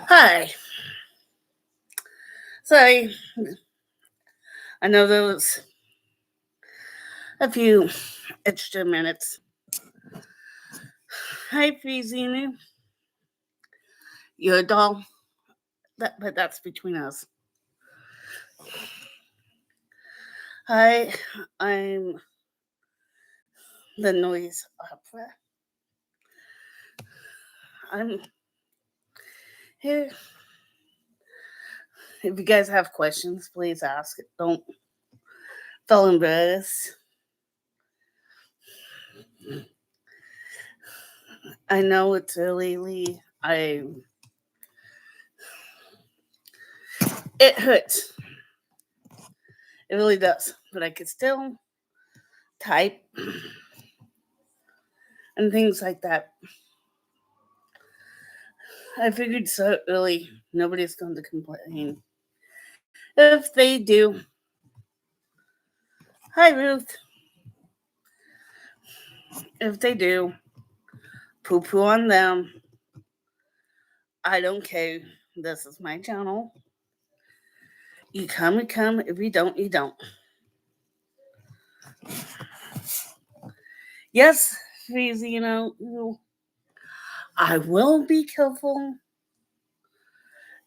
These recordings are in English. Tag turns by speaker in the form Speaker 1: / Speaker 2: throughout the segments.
Speaker 1: Hi. Sorry, I know there was a few extra minutes. Hi, Fizinu. You're a doll, but that's between us. Hi, I'm the noise opera. I'm here. If you guys have questions, please ask. Don't feel embarrassed. I know it's early. It hurts. It really does. But I could still type and things like that. I figured so early, nobody's going to complain. If they do, hi Ruth. If they do, poo poo on them. I don't care. This is my channel. You come, you come. If you don't, you don't. Yes, Freezy, I will be careful.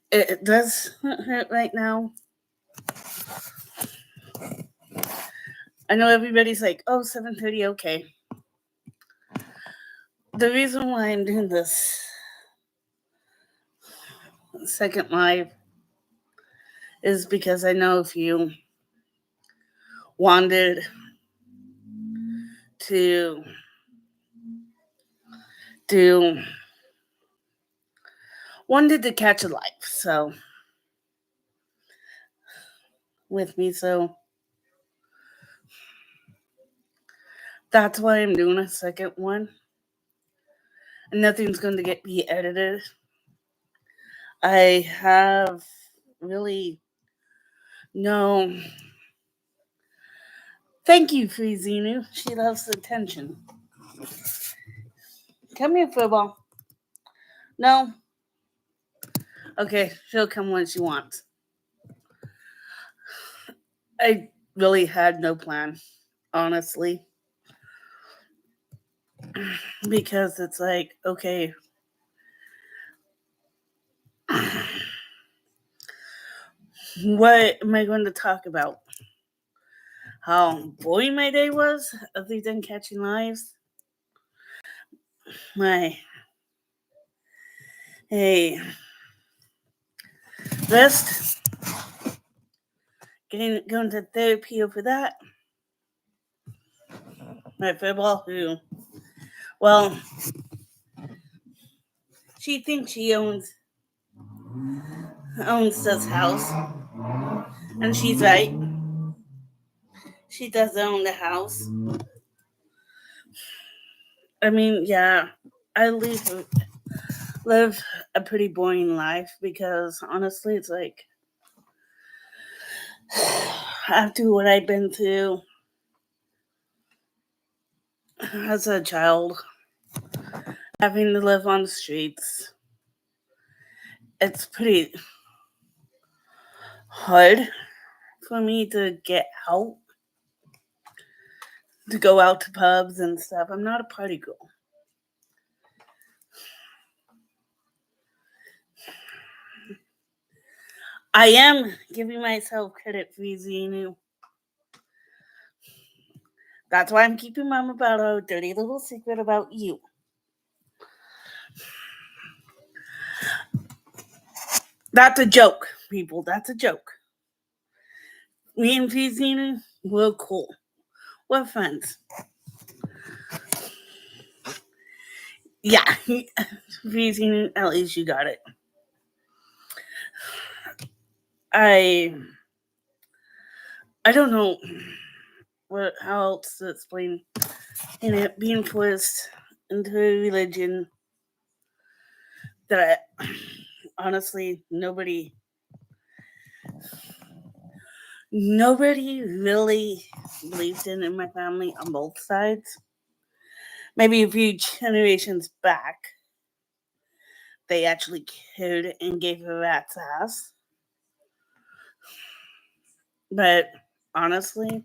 Speaker 1: It does hurt right now. I know everybody's like, oh, 7:30, okay. The reason why I'm doing this second live is because I know if you wanted to do wanted to catch a life, so with me, so that's why I'm doing a second one. And nothing's going to get me edited. I have really no. Thank you, Frizinu. She loves attention. Come here, football. No? Okay, she'll come when she wants. I really had no plan, honestly. Because it's like, okay, what am I going to talk about? How boring my day was other than catching lives? My hey rest, going to therapy over that. My football well, she thinks she owns this house, and she's right. She does own the house. I mean, yeah, I live a pretty boring life because honestly, it's like after what I've been through as a child, having to live on the streets, it's pretty hard for me to get out, to go out to pubs and stuff. I'm not a party girl. I am giving myself credit for Zenu. That's why I'm keeping mom about a dirty little secret about you. That's a joke, people. That's a joke. Me and Zenu, we're cool. We're friends. Yeah, Zenu, at least you got it. I don't know how else to explain it being forced into a religion that honestly nobody really believed in my family on both sides. Maybe a few generations back they actually cared and gave a rat's ass. But honestly,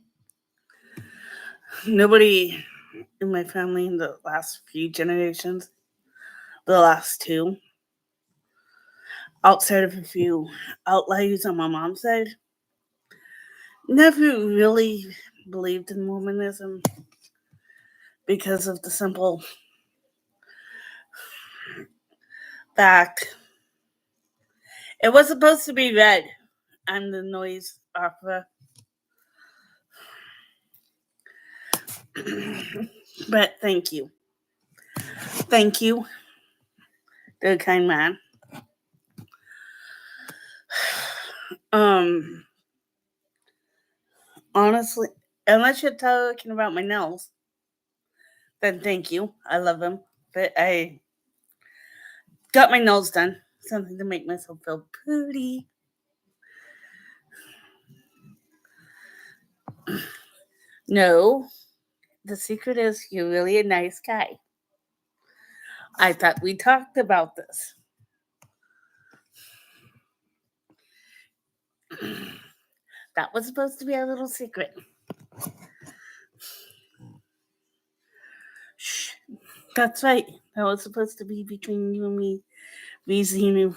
Speaker 1: nobody in my family in the last few generations, the last two, outside of a few outliers on my mom's side, never really believed in Mormonism because of the simple fact it was supposed to be red. I'm the noise opera. But thank you. Thank you, the kind man. Um, honestly, unless you're talking about my nails, then thank you. I love them. But I got my nails done. Something to make myself feel pretty. No, the secret is you're really a nice guy. I thought we talked about this. That was supposed to be our little secret. Shh. That's right. That was supposed to be between you and me, Rizinu.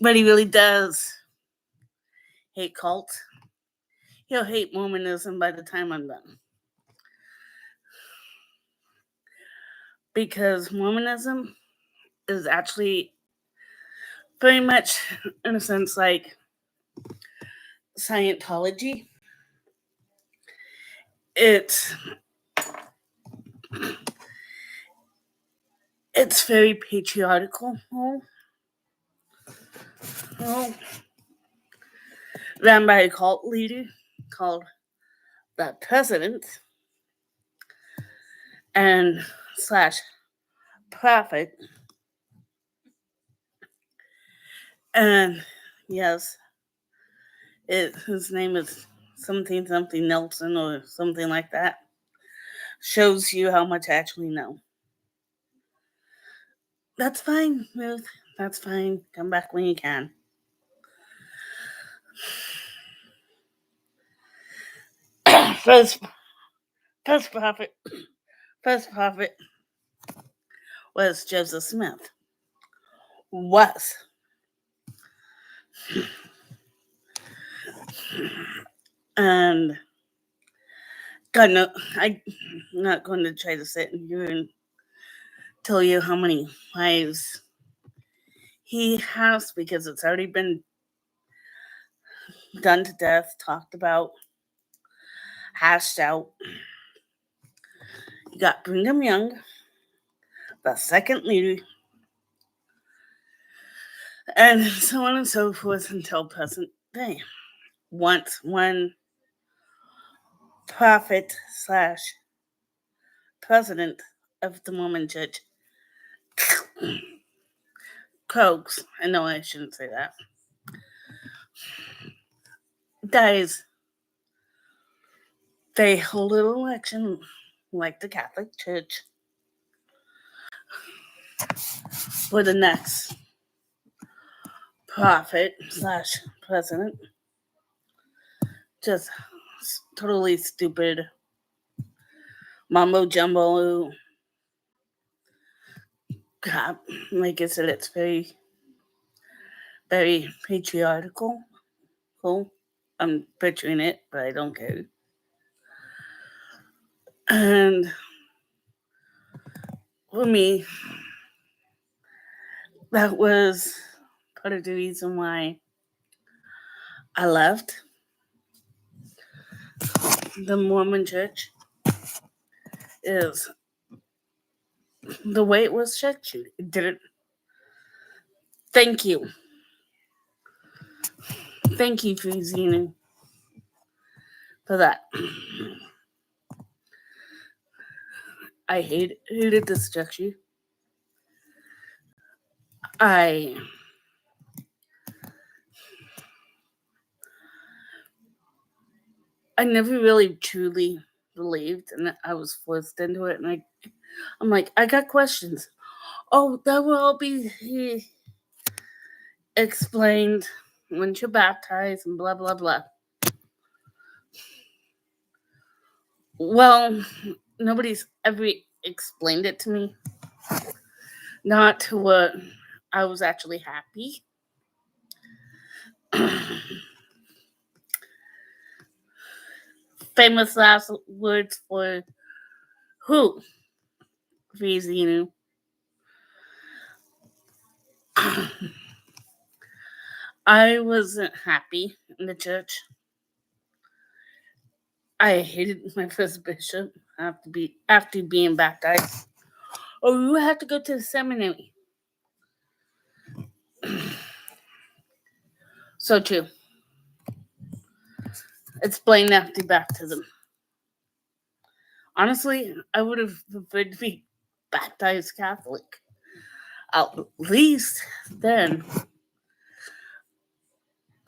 Speaker 1: But he really does hate cults. He'll hate Mormonism by the time I'm done. Because Mormonism is actually very much, in a sense, like Scientology. It's very patriarchal. Ran by a cult leader called the President and slash prophet. And yes, his name is something Nelson or something like that. Shows you how much I actually know. That's fine, Ruth. That's fine. Come back when you can. First prophet was Joseph Smith. Was. And God, no, I'm not going to try to sit here and tell you how many wives he has because it's already been done to death, talked about, hashed out. You got Brigham Young, the second leader, and so on and so forth until present day. Once one prophet slash president of the Mormon Church, Coates, I know I shouldn't say that, dies, they hold an election like the Catholic Church for the next prophet slash president. Just totally stupid mumbo jumbo crap. Like I said, it's very, very patriarchal. Cool. I'm picturing it, but I don't care. And for me, that was part of the reason why I left the Mormon Church. Is the way it was structured. It didn't. Thank you. Thank you, Fuzina, for that. I hated the structure. I never really truly believed, and I was forced into it. And I'm like, I got questions. Oh, that will all be explained when you're baptized and blah, blah, blah. Well, nobody's ever explained it to me. Not to what I was actually happy. Famous last words for who? Vizinu. I wasn't happy in the church. I hated my first bishop after being baptized. Oh, you have to go to the seminary. So true. Explain after baptism. Honestly, I would have preferred to be baptized Catholic. At least then,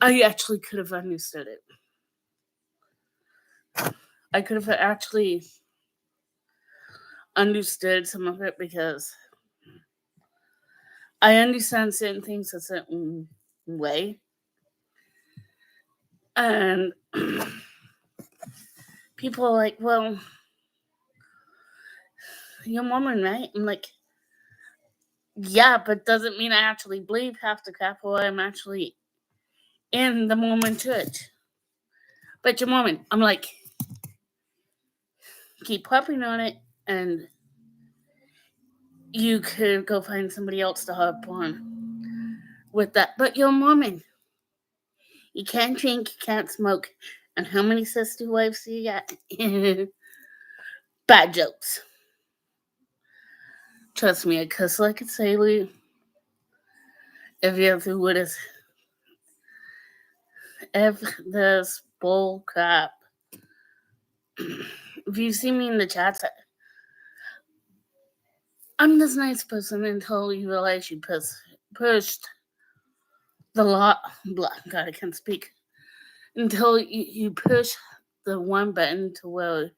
Speaker 1: I actually could have understood it. I could have actually understood some of it because I understand certain things a certain way. And people are like, well, you're Mormon, right? I'm like, yeah, but doesn't mean I actually believe half the crap or I'm actually in the Mormon church. But you're Mormon. I'm like, keep harping on it and you could go find somebody else to harp on with that. But you're Mormon. You can't drink, you can't smoke. And how many sister wives do you got? Bad jokes. Trust me, I cuss like a sailor. If you ever would have, if this bull crap. If you see me in the chats, I'm this nice person until you realize you pushed the lot. Blah, God, I can't speak. Until you push the one button to where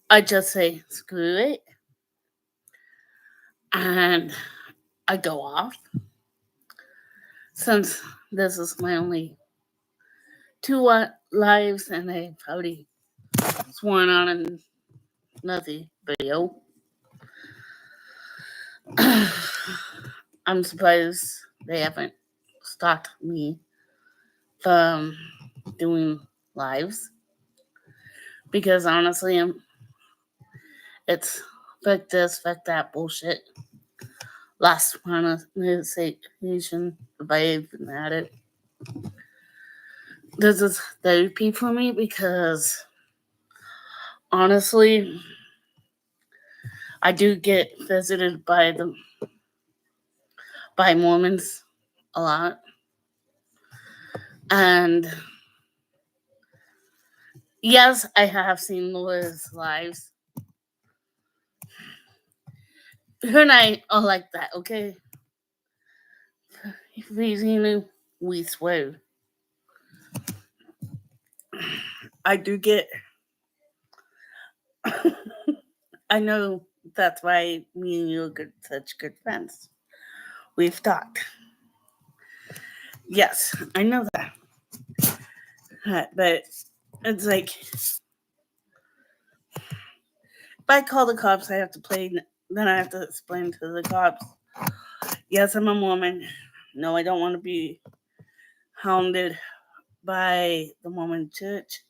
Speaker 1: I just say, screw it. And I go off. Since this is my only 2 lives and I probably sworn on another video. I'm surprised they haven't stopped me from doing lives. Because honestly, it's fuck this, fuck that bullshit. Last monetization, if I even had it. This is therapy for me because honestly, I do get visited by Mormons a lot. And yes, I have seen Laura's lives. Her and I are like that, okay? We swear. I do get. I know that's why me and you are such good friends. We've talked. Yes, I know that. But it's like, if I call the cops, I have to play. Then I have to explain to the cops. Yes, I'm a Mormon. No, I don't want to be hounded by the Mormon church.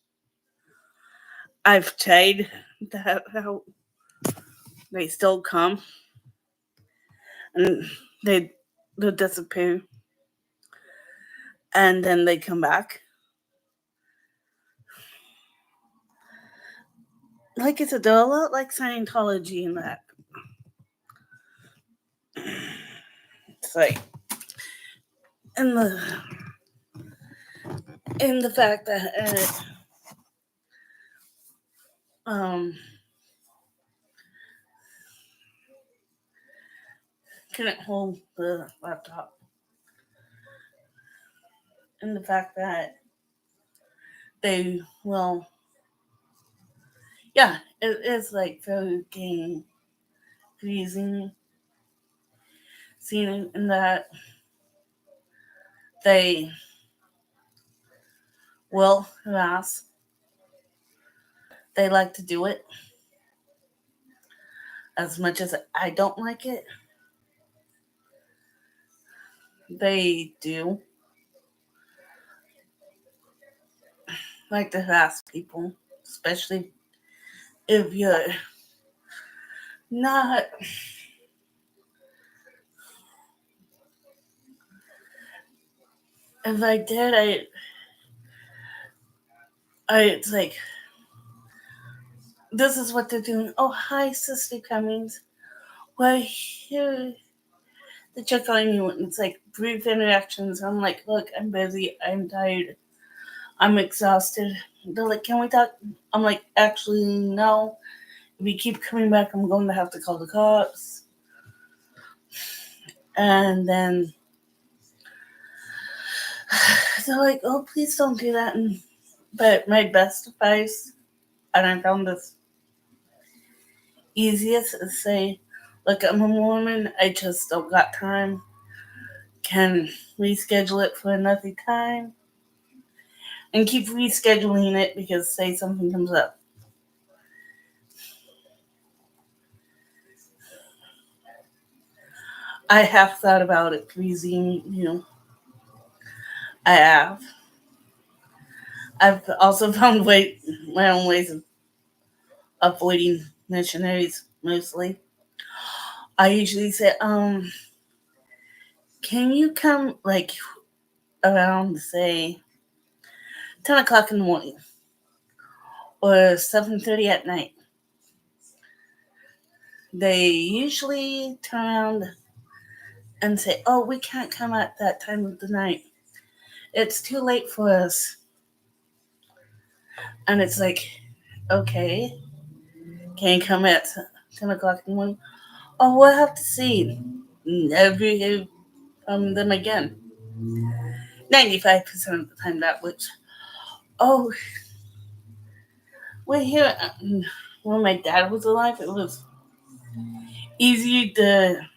Speaker 1: I've tried that out. They still come. And they'll disappear. And then they come back. Like it's a lot like Scientology in that. It's like in the fact that couldn't hold the laptop. And the fact that they will, yeah, it's like fucking freezing. seen in that they will harass. They like to do it as much as I don't like it. They do like to harass people, especially if you're not. If I did, it's like, this is what they're doing. Oh, hi, Sister Cummings. We're here to check on you. And it's like brief interactions. I'm like, look, I'm busy. I'm tired. I'm exhausted. They're like, can we talk? I'm like, actually, no. If you keep coming back, I'm going to have to call the cops. And then they're like, oh, please don't do that. But my best advice, and I found this easiest, is say, look, I'm a woman. I just don't got time. Can reschedule it for another time. And keep rescheduling it because say something comes up. I have thought about it pleasing you. I have. I've also found my own ways of avoiding missionaries mostly. I usually say, can you come like around say 10 o'clock in the morning or 7:30 at night? They usually turn around and say, oh, we can't come at that time of the night. It's too late for us. And it's like, okay, can you come at 10 o'clock in the morning? Oh, we'll have to see. Never hear from them again. 95% of the time that was, oh, we're here. When my dad was alive, it was easy to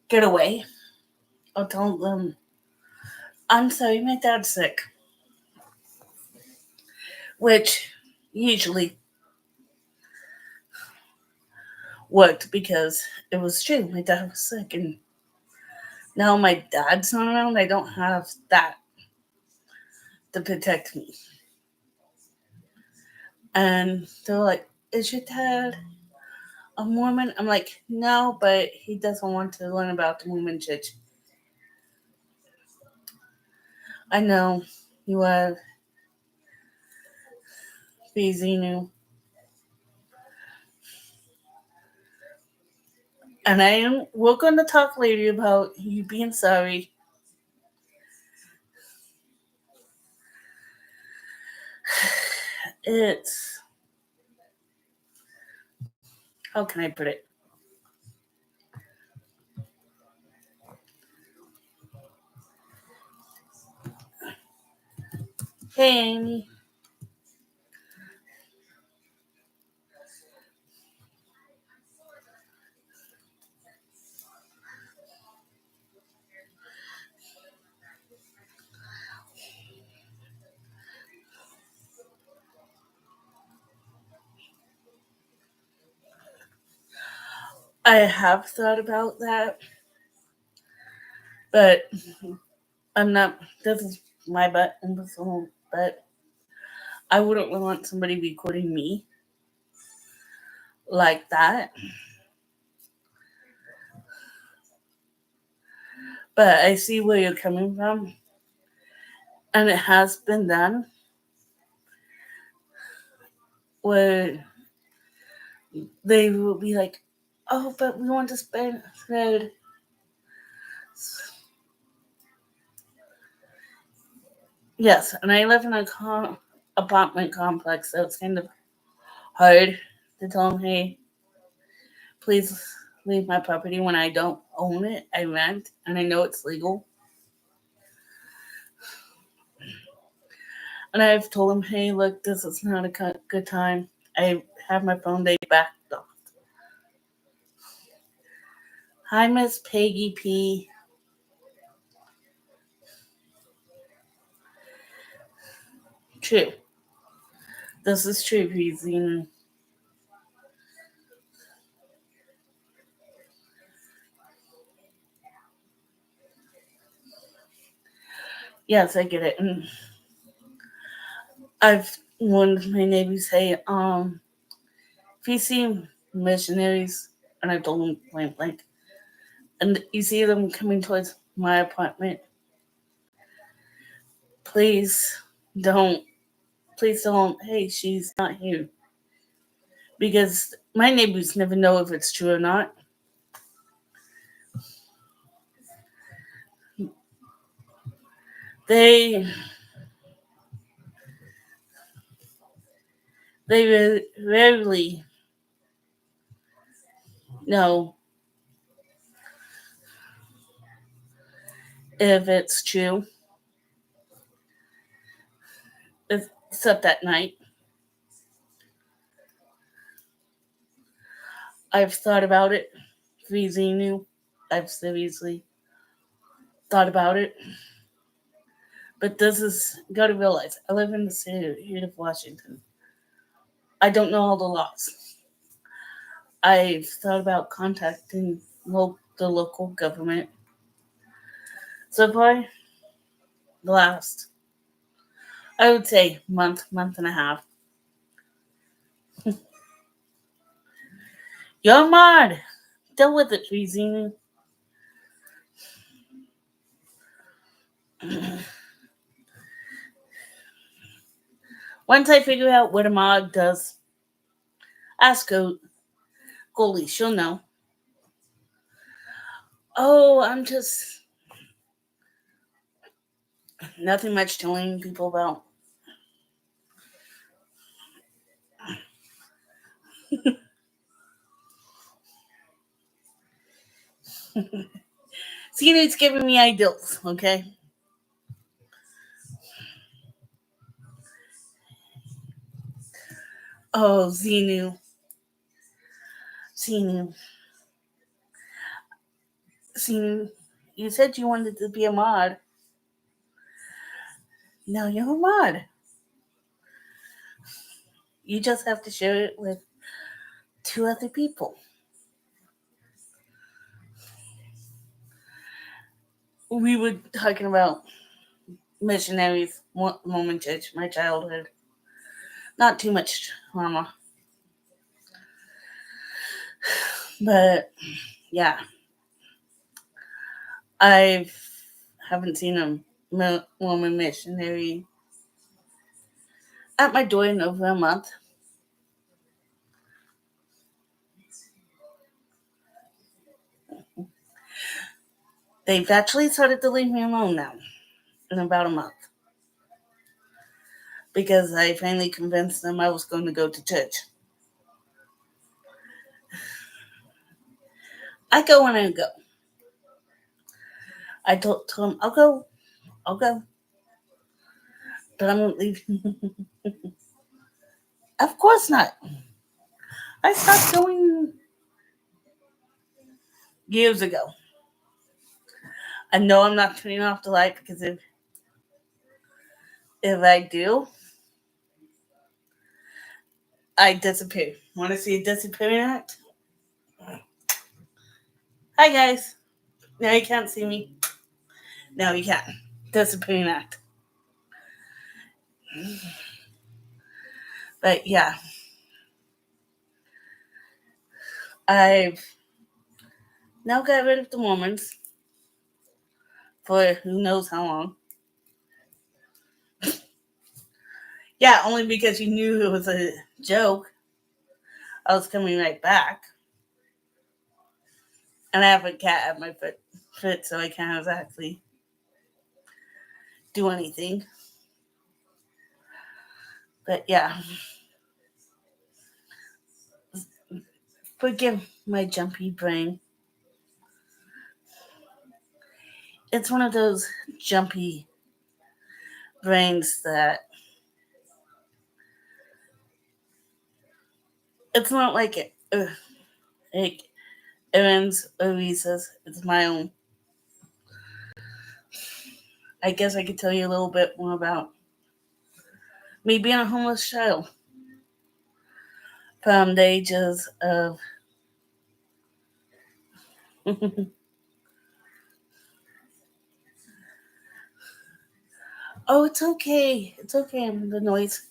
Speaker 1: get away. I'll tell them, I'm sorry, my dad's sick. Which usually worked because it was true. My dad was sick. And now my dad's not around. I don't have that to protect me. And they're like, is your dad a Mormon? I'm like, no, but he doesn't want to learn about the Mormon church. I know you are Fizinu. And we're going to talk later about you being sorry. It's, how can I put it? Hey, Amy. I have thought about that, but I'm not. This is my butt in the phone, but I wouldn't want somebody recording me like that. But I see where you're coming from, and it has been done where they will be like, "Oh, but we want to spend." Yes, and I live in a apartment complex, so it's kind of hard to tell them, "Hey, please leave my property when I don't own it. I rent, and I know it's legal." And I've told them, "Hey, look, this is not a good time. I have my phone day backed off. Hi, Miss Peggy P. True. This is true, Zena. Yes, I get it. And I've wanted my neighbors say, if you see missionaries, and I told them blank blank, and you see them coming towards my apartment, please don't, please don't, hey, she's not here. Because my neighbors never know if it's true or not. They rarely know if it's true, except at night. I've thought about it, freezing you. I've seriously thought about it. But this is, gotta realize, I live in the state of Washington. I don't know all the laws. I've thought about contacting the local government. So far, the last, I would say, month and a half. You're mad. Deal with it, freezing. Once I figure out what a mod does, ask Goalie. She'll know. Oh, I'm just nothing much telling people about. Xenu's giving me ideals, okay? Oh, Xenu. Xenu. Xenu. You said you wanted to be a mod. Now you're a mod. You just have to share it with 2 other people. We were talking about missionaries, Mormon church, my childhood. Not too much trauma. But yeah, I haven't seen a Mormon missionary at my door in over a month. They've actually started to leave me alone now in about a month because I finally convinced them I was going to go to church. I go when I go. I told them, I'll go. But I'm going to leave. Of course not. I stopped going years ago. I know I'm not turning off the light because if I do, I disappear. Want to see a disappearing act? Hi guys. Now you can't see me. Now you can. Disappearing act. But yeah, I've now got rid of the Mormons for who knows how long. Yeah, only because you knew it was a joke. I was coming right back. And I have a cat at my foot, so I can't exactly do anything. But yeah. Forgive my jumpy brain. It's one of those jumpy brains that it's not like it errands or recess. It's my own. I guess I could tell you a little bit more about me being a homeless child from the ages of oh, it's okay. It's okay. The noise.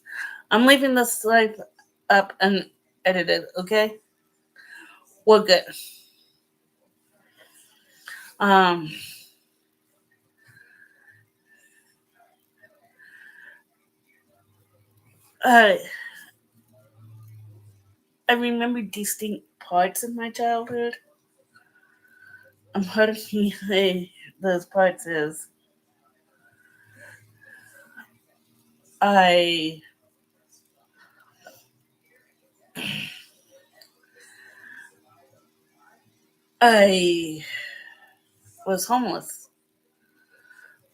Speaker 1: I'm leaving this live up and edited, okay? We're good. Um, I I remember distinct parts of my childhood. Part of me, those parts is I I was homeless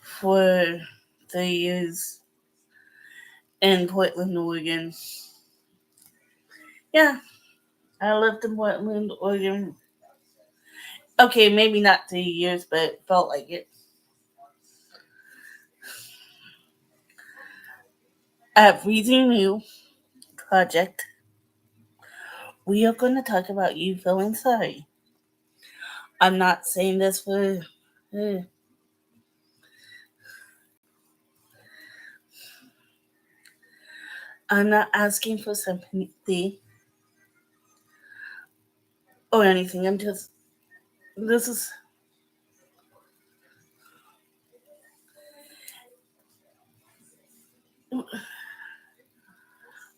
Speaker 1: for 3 years in Portland, Oregon. Yeah, I lived in Portland, Oregon. Okay, maybe not 3 years, but it felt like it. At Breathing New Project, we are going to talk about you feeling sorry. I'm not saying this for. uh, I'm not asking for sympathy or anything. I'm just. This is.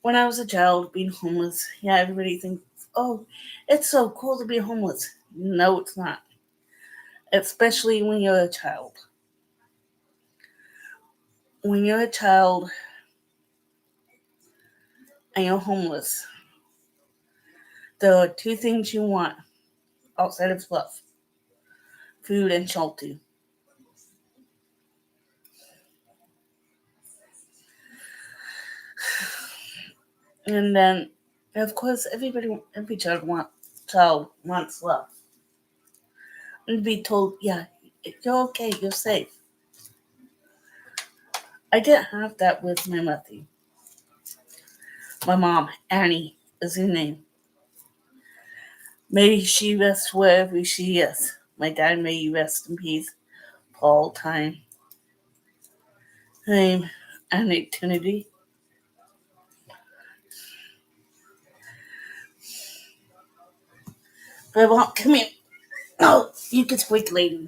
Speaker 1: When I was a child, being homeless, yeah, everybody thinks, oh, it's so cool to be homeless. No, it's not. Especially when you're a child. When you're a child and you're homeless, there are two things you want outside of love: food and shelter. And then, of course, every child wants love. And be told, yeah, you're okay, you're safe. I didn't have that with my mother. My mom, Annie, is her name. May she rest wherever she is. My dad, may he rest in peace for all time and eternity. But mom, come here. No, you can speak later.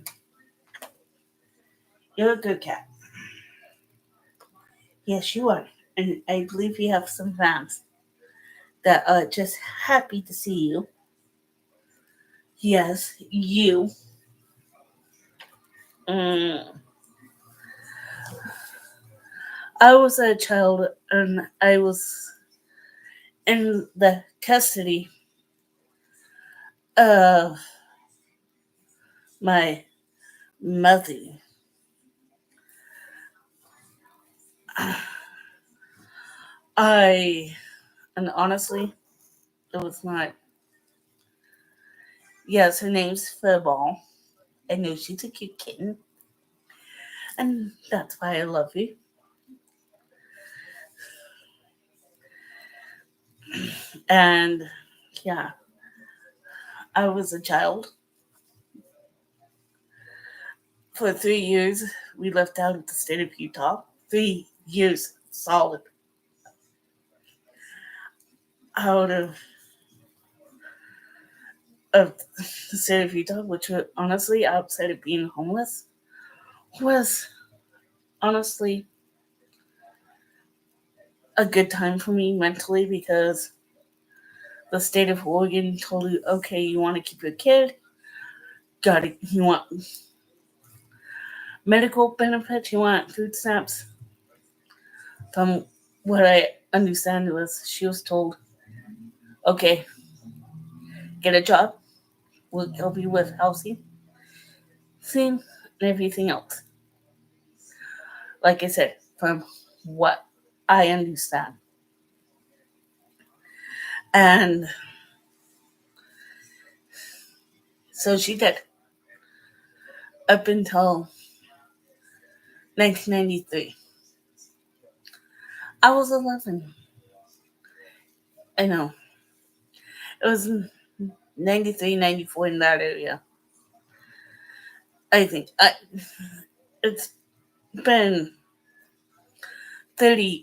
Speaker 1: You're a good cat. Yes, you are. And I believe you have some fans that are just happy to see you. Yes, you. Mm. I was a child and I was in the custody of my mother. I, and honestly, it was not. Yes, her name's Furball. I know she's a cute kitten, and that's why I love you. And yeah, I was a child. For 3 years, we lived out of the state of Utah. 3 years solid out of the state of Utah, which was honestly, outside of being homeless, was honestly a good time for me mentally because the state of Oregon told you, okay, you want to keep your kid, got it. You want medical benefits, you want food stamps. From what I understand was, she was told, okay, get a job, we'll help you with housing, same, and everything else. Like I said, from what I understand. And So she did. Up until 1993. I was 11. I know. It was 93, 94 in that area. I think. It's been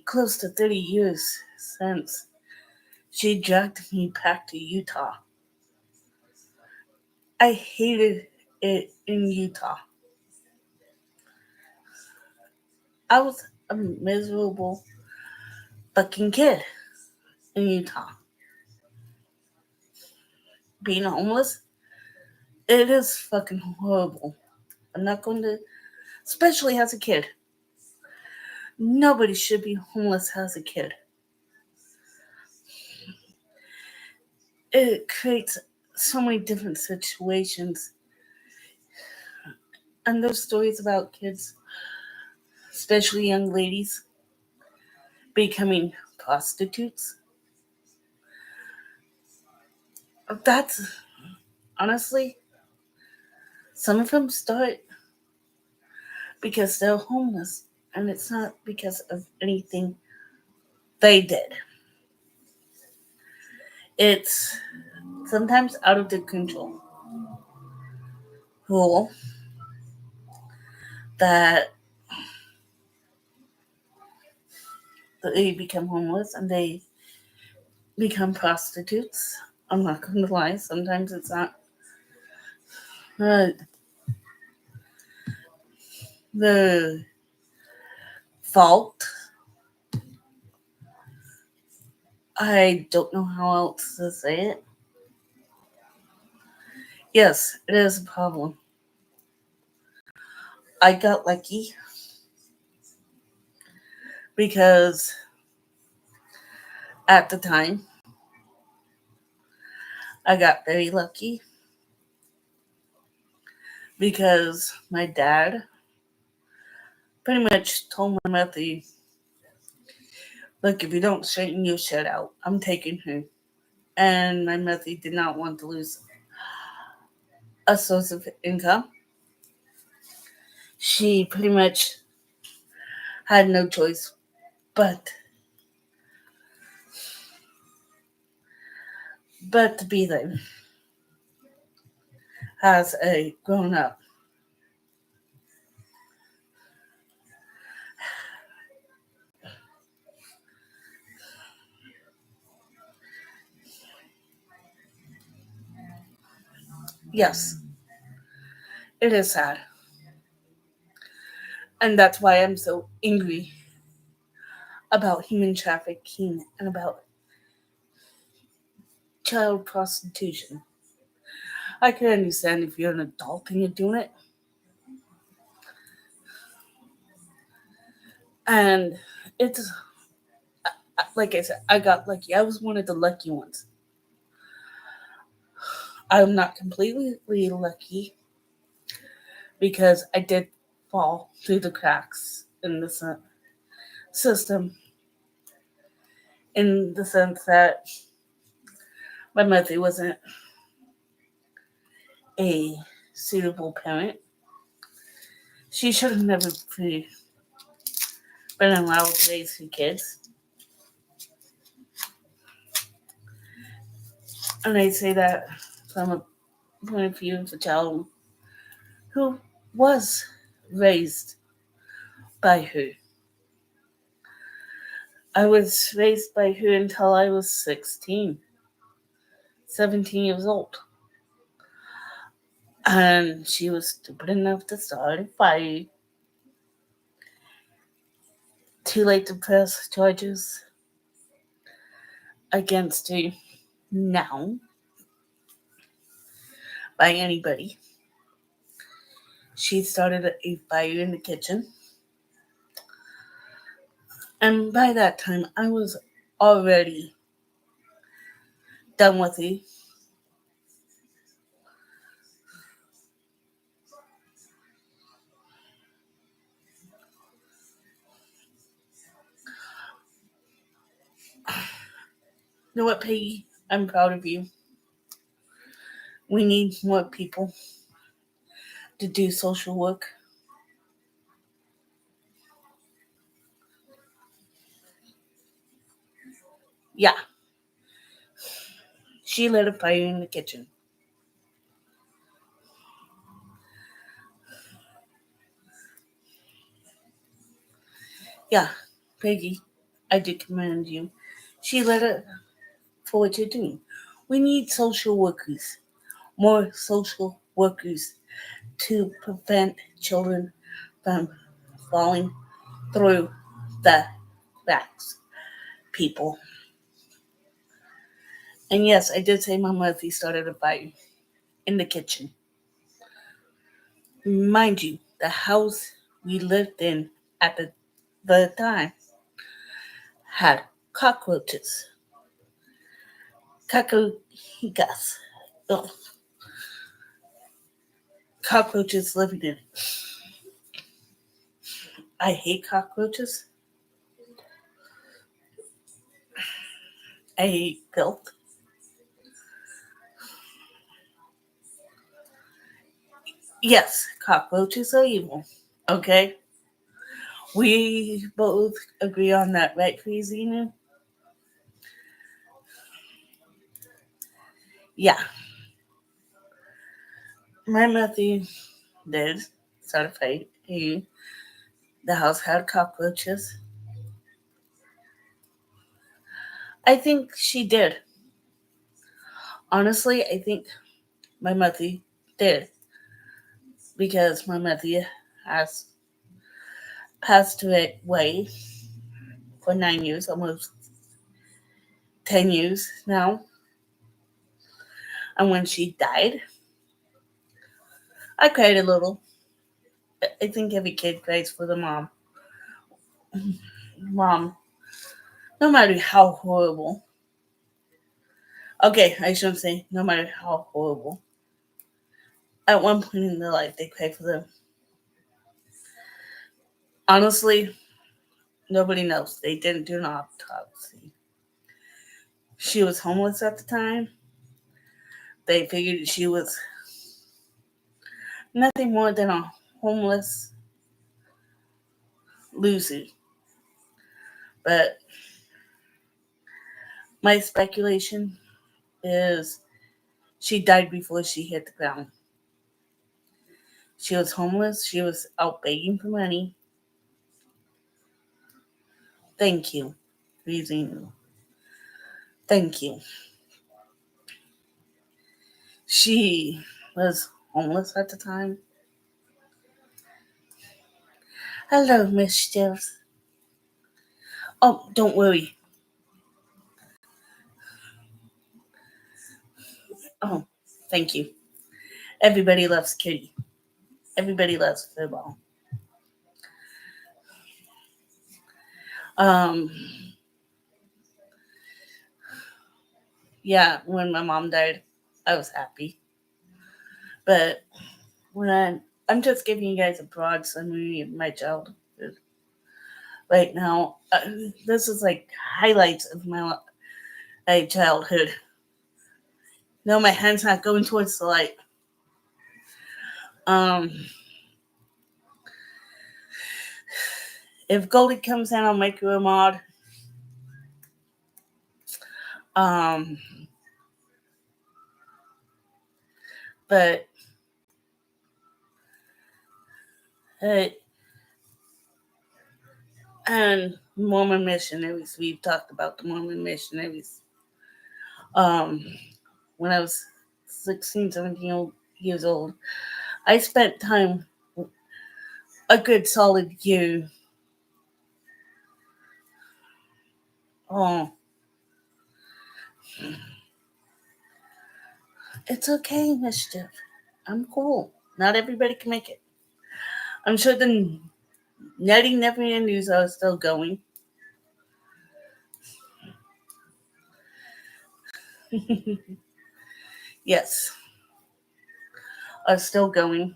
Speaker 1: close to 30 years since she dragged me back to Utah. I hated it in Utah. I was a miserable fucking kid in Utah. Being homeless, it is fucking horrible. I'm not going to, especially as a kid. Nobody should be homeless as a kid. It creates so many different situations. And there's stories about kids, especially young ladies, becoming prostitutes. That's honestly, some of them start because they're homeless, and it's not because of anything they did. It's sometimes out of their control. Rule that they become homeless and they become prostitutes. I'm not going to lie, sometimes it's not uh, the fault. I don't know how else to say it. Yes, it is a problem. I got lucky because at the time I got very lucky because my dad pretty much told my mother, look, if you don't straighten your shit out, I'm taking her. And my mother did not want to lose a source of income. She pretty much had no choice but to be there as a grown up. Yes, it is sad. And that's why I'm so angry about human trafficking and about child prostitution. I can understand if you're an adult and you're doing it. And it's, like I said, I got lucky. I was one of the lucky ones. I'm not completely lucky because I did fall through the cracks in the system, in the sense that my mother wasn't a suitable parent. She should have never been allowed to raise her kids. And I say that from a point of view of a child who was raised by her. I was raised by her until I was 16, 17 years old. And she was stupid enough to start a fire. Too late to press charges against her now by anybody. She started a fire in the kitchen. And by that time, I was already done with her. You know what, Peggy? I'm proud of you. We need more people to do social work. Yeah, she lit a fire in the kitchen. Yeah, Peggy, I do commend you. She lit it for what you're doing. We need social workers, more social workers to prevent children from falling through the cracks, people. And yes, I did say my Murphy started a fire in the kitchen. Mind you, the house we lived in at the time had cockroaches. Cockroaches. Ugh. Cockroaches living in it. I hate cockroaches. I hate filth. Yes, cockroaches are evil. Okay? We both agree on that, right, Crazy? Yeah. My Matthew did start a fight. The house had cockroaches. I think she did. Honestly, I think my Matthew did. Because my Matthew has passed away for 9 years, almost 10 years now. And when she died, I cried a little. I think every kid cries for the mom. Mom, no matter how horrible. Okay, I shouldn't say no matter how horrible. At one point in their life, they cry for them. Honestly, nobody knows. They didn't do an autopsy. She was homeless at the time. They figured she was nothing more than a homeless loser. But my speculation is she died before she hit the ground. She was homeless. She was out begging for money. Thank you, Reason. Thank you. She was homeless at the time. Hello, Mischief. Oh, don't worry. Oh, thank you. Everybody loves Kitty. Everybody loves football. Um, yeah, when my mom died, I was happy. But I'm just giving you guys a broad summary of my childhood right now. This is like highlights of my childhood. No, my hand's not going towards the light. Um, if Goldie comes in, I'll make you a mod. Um, but uh, and Mormon missionaries. We've talked about the Mormon missionaries. Um, when I was 16, 17 years old, I spent time, a good solid year. Oh, it's okay, Mischief. I'm cool. Not everybody can make it. I'm sure the Nettie Never News are still going. Yes, are still going.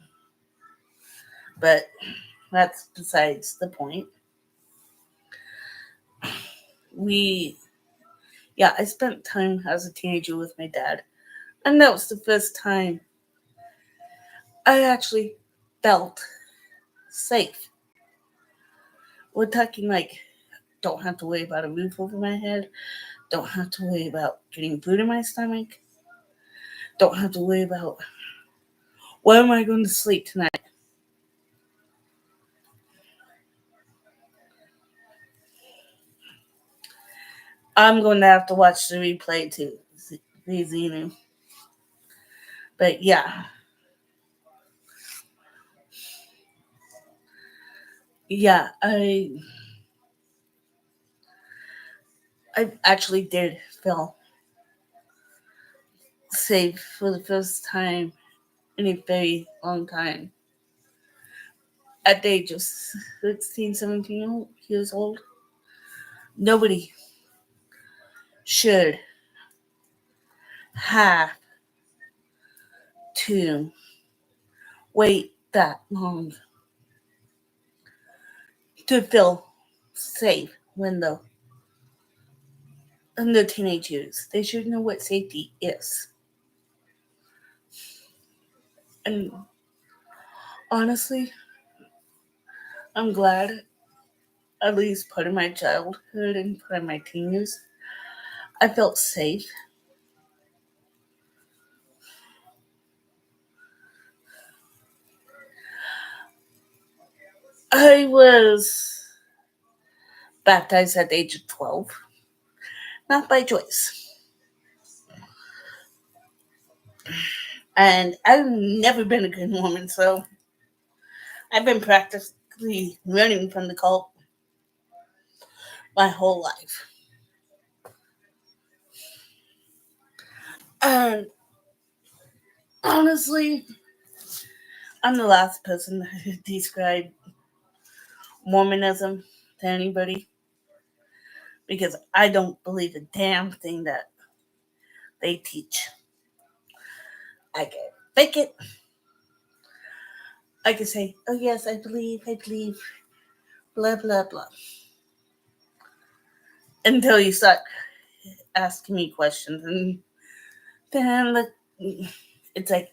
Speaker 1: But that's besides the point. We, yeah, I spent time as a teenager with my dad. And that was the first time I actually felt safe. We're talking like, don't have to worry about a roof over my head, don't have to worry about getting food in my stomach, don't have to worry about where am I going to sleep tonight. I'm going to have to watch the replay too, Zenu. But yeah, I actually did feel safe for the first time in a very long time. At the age of 16, 17 years old, nobody should have to wait that long to feel safe when they're in their teenage years. They should know what safety is. And honestly, I'm glad at least part of my childhood and part of my teen years, I felt safe. I was baptized at the age of 12, not by choice. And I've never been a good woman, so I've been practically running from the cult my whole life. And honestly, I'm the last person to describe Mormonism to anybody because I don't believe a damn thing that they teach. I can fake it. I can say, oh yes, I believe, blah, blah, blah. Until you start asking me questions. And then it's like,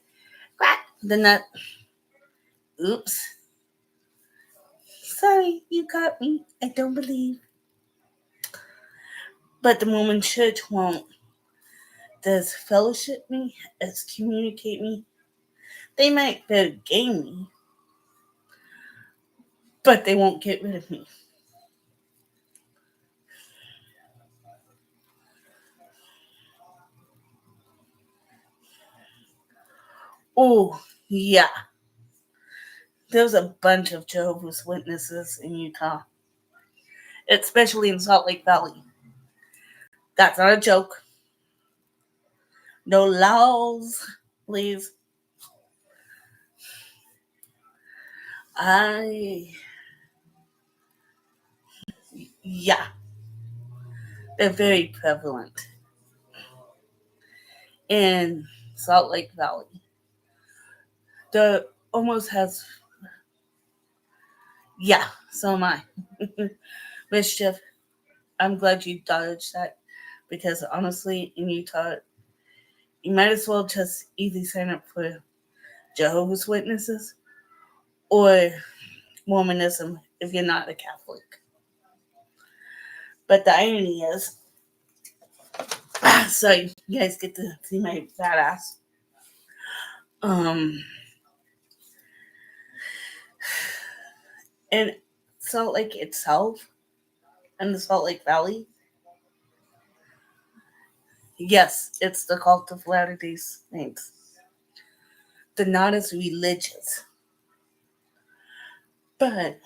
Speaker 1: crack the nut. Oops. Sorry, you caught me. I don't believe. But the Mormon church won't disfellowship me, excommunicate me. They might game me, but they won't get rid of me. Oh, yeah. There's a bunch of Jehovah's Witnesses in Utah, especially in Salt Lake Valley. That's not a joke. No laws, please. Yeah, they're very prevalent in Salt Lake Valley. The almost has, yeah, so am I. Mischief, I'm glad you dodged that because honestly, in Utah, you might as well just easily sign up for Jehovah's Witnesses or Mormonism if you're not a Catholic. But the irony is, so you guys get to see my fat ass. And Salt Lake itself and the Salt Lake Valley, yes, it's the cult of Latter-day Saints. They're not as religious. But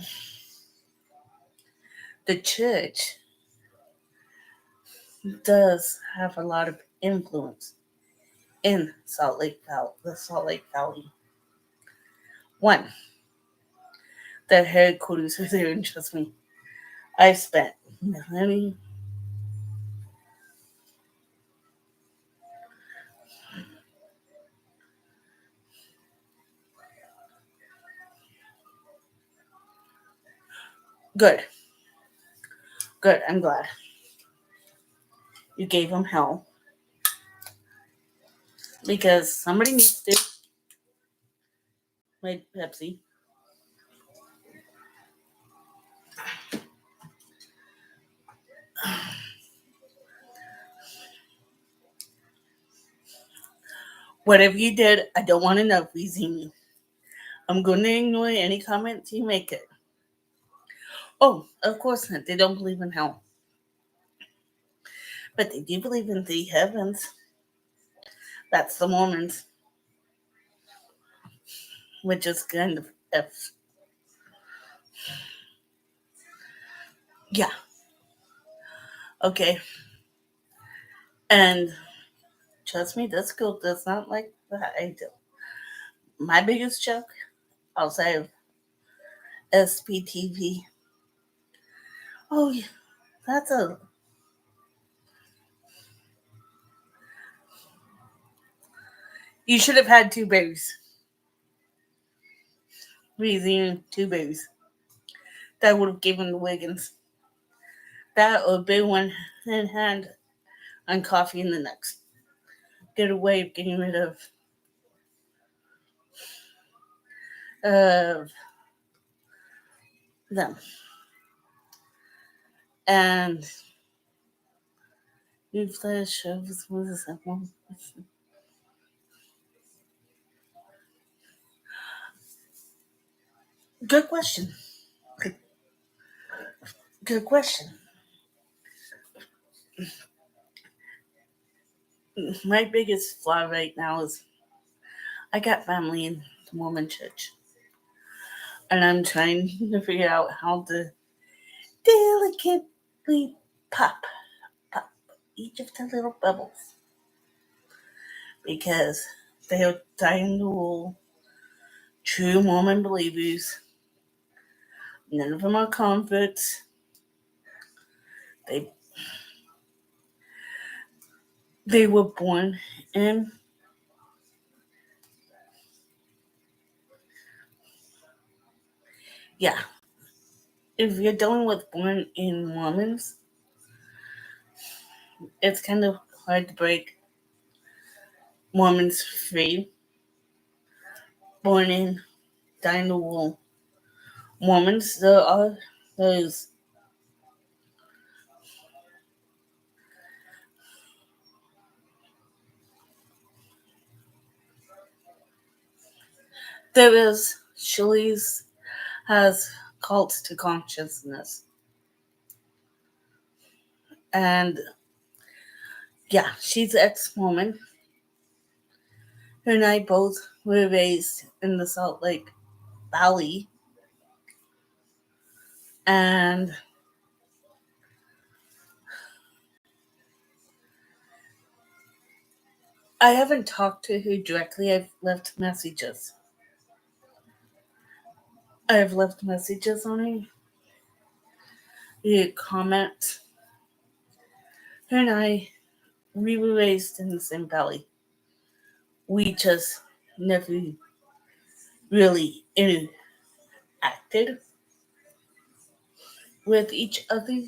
Speaker 1: the church does have a lot of influence in Salt Lake Valley, the Salt Lake Valley. One, their headquarters are there, and trust me, I spent money. Good, good. I'm glad you gave them hell. because somebody needs to. Like Pepsi. Whatever you did, I don't want to know, please. I'm going to ignore any comments you make it. Oh, of course not. They don't believe in hell. But they do believe in three heavens. That's the Mormons. Which is kind of F. Yeah. Okay. And trust me, this girl does not like that I do. My biggest joke outside of SPTV. Oh, yeah, that's a. You should have had two babies. Raising two babies. That would have given the Wiggins. That or big one in hand and coffee in the next. Get a way of getting rid of them. And you flash of what is that one? Good question. Good question. My biggest flaw right now is I got family in the Mormon church. And I'm trying to figure out how to delicately pop each of the little bubbles. Because they are dying to rule true Mormon believers. None of them are converts. They they were born in yeah. If you're dealing with born in Mormons, it's kind of hard to break Mormons free. Born in dying to rule Mormons, there are those there is Shirley's has cults to consciousness. And yeah, she's ex-Mormon. Her and I both were raised in the Salt Lake Valley. And I haven't talked to her directly. I've left messages. I've left messages on her. Comments. Her and I, we were raised in the same valley. We just never really interacted with each other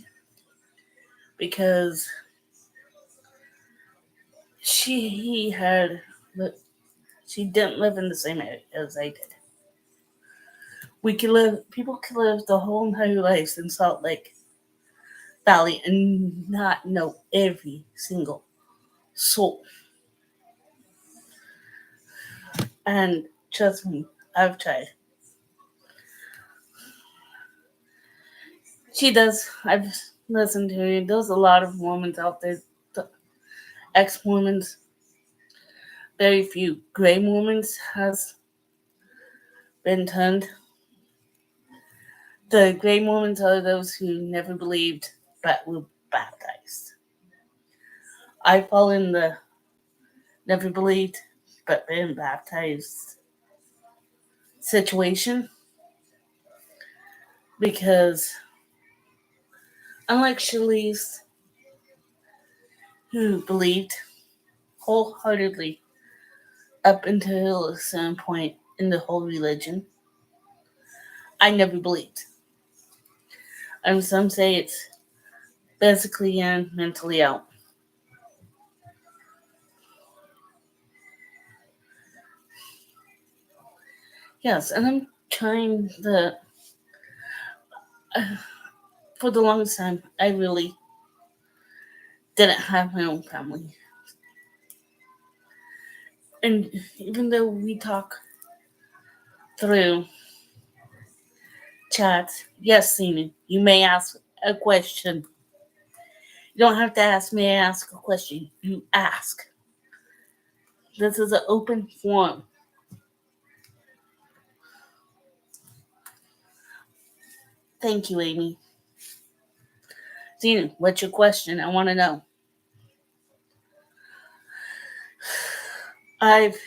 Speaker 1: because she didn't live in the same area as I did. People could live the whole entire lives in Salt Lake Valley and not know every single soul. And trust me, I've tried. She does. I've listened to her. There's a lot of Mormons out there, ex-Mormons. Very few gray Mormons has been turned. The gray Mormons are those who never believed but were baptized. I fall in the never believed but been baptized situation because unlike Shirley's, who believed wholeheartedly up until a certain point in the whole religion, I never believed. And some say it's physically and mentally out. Yes, and I'm trying the. For the longest time, I really didn't have my own family. And even though we talk through chats, yes, Sina, you may ask a question. You don't have to ask me to ask a question. You ask. This is an open forum. Thank you, Amy. Sina, what's your question? I want to know. I've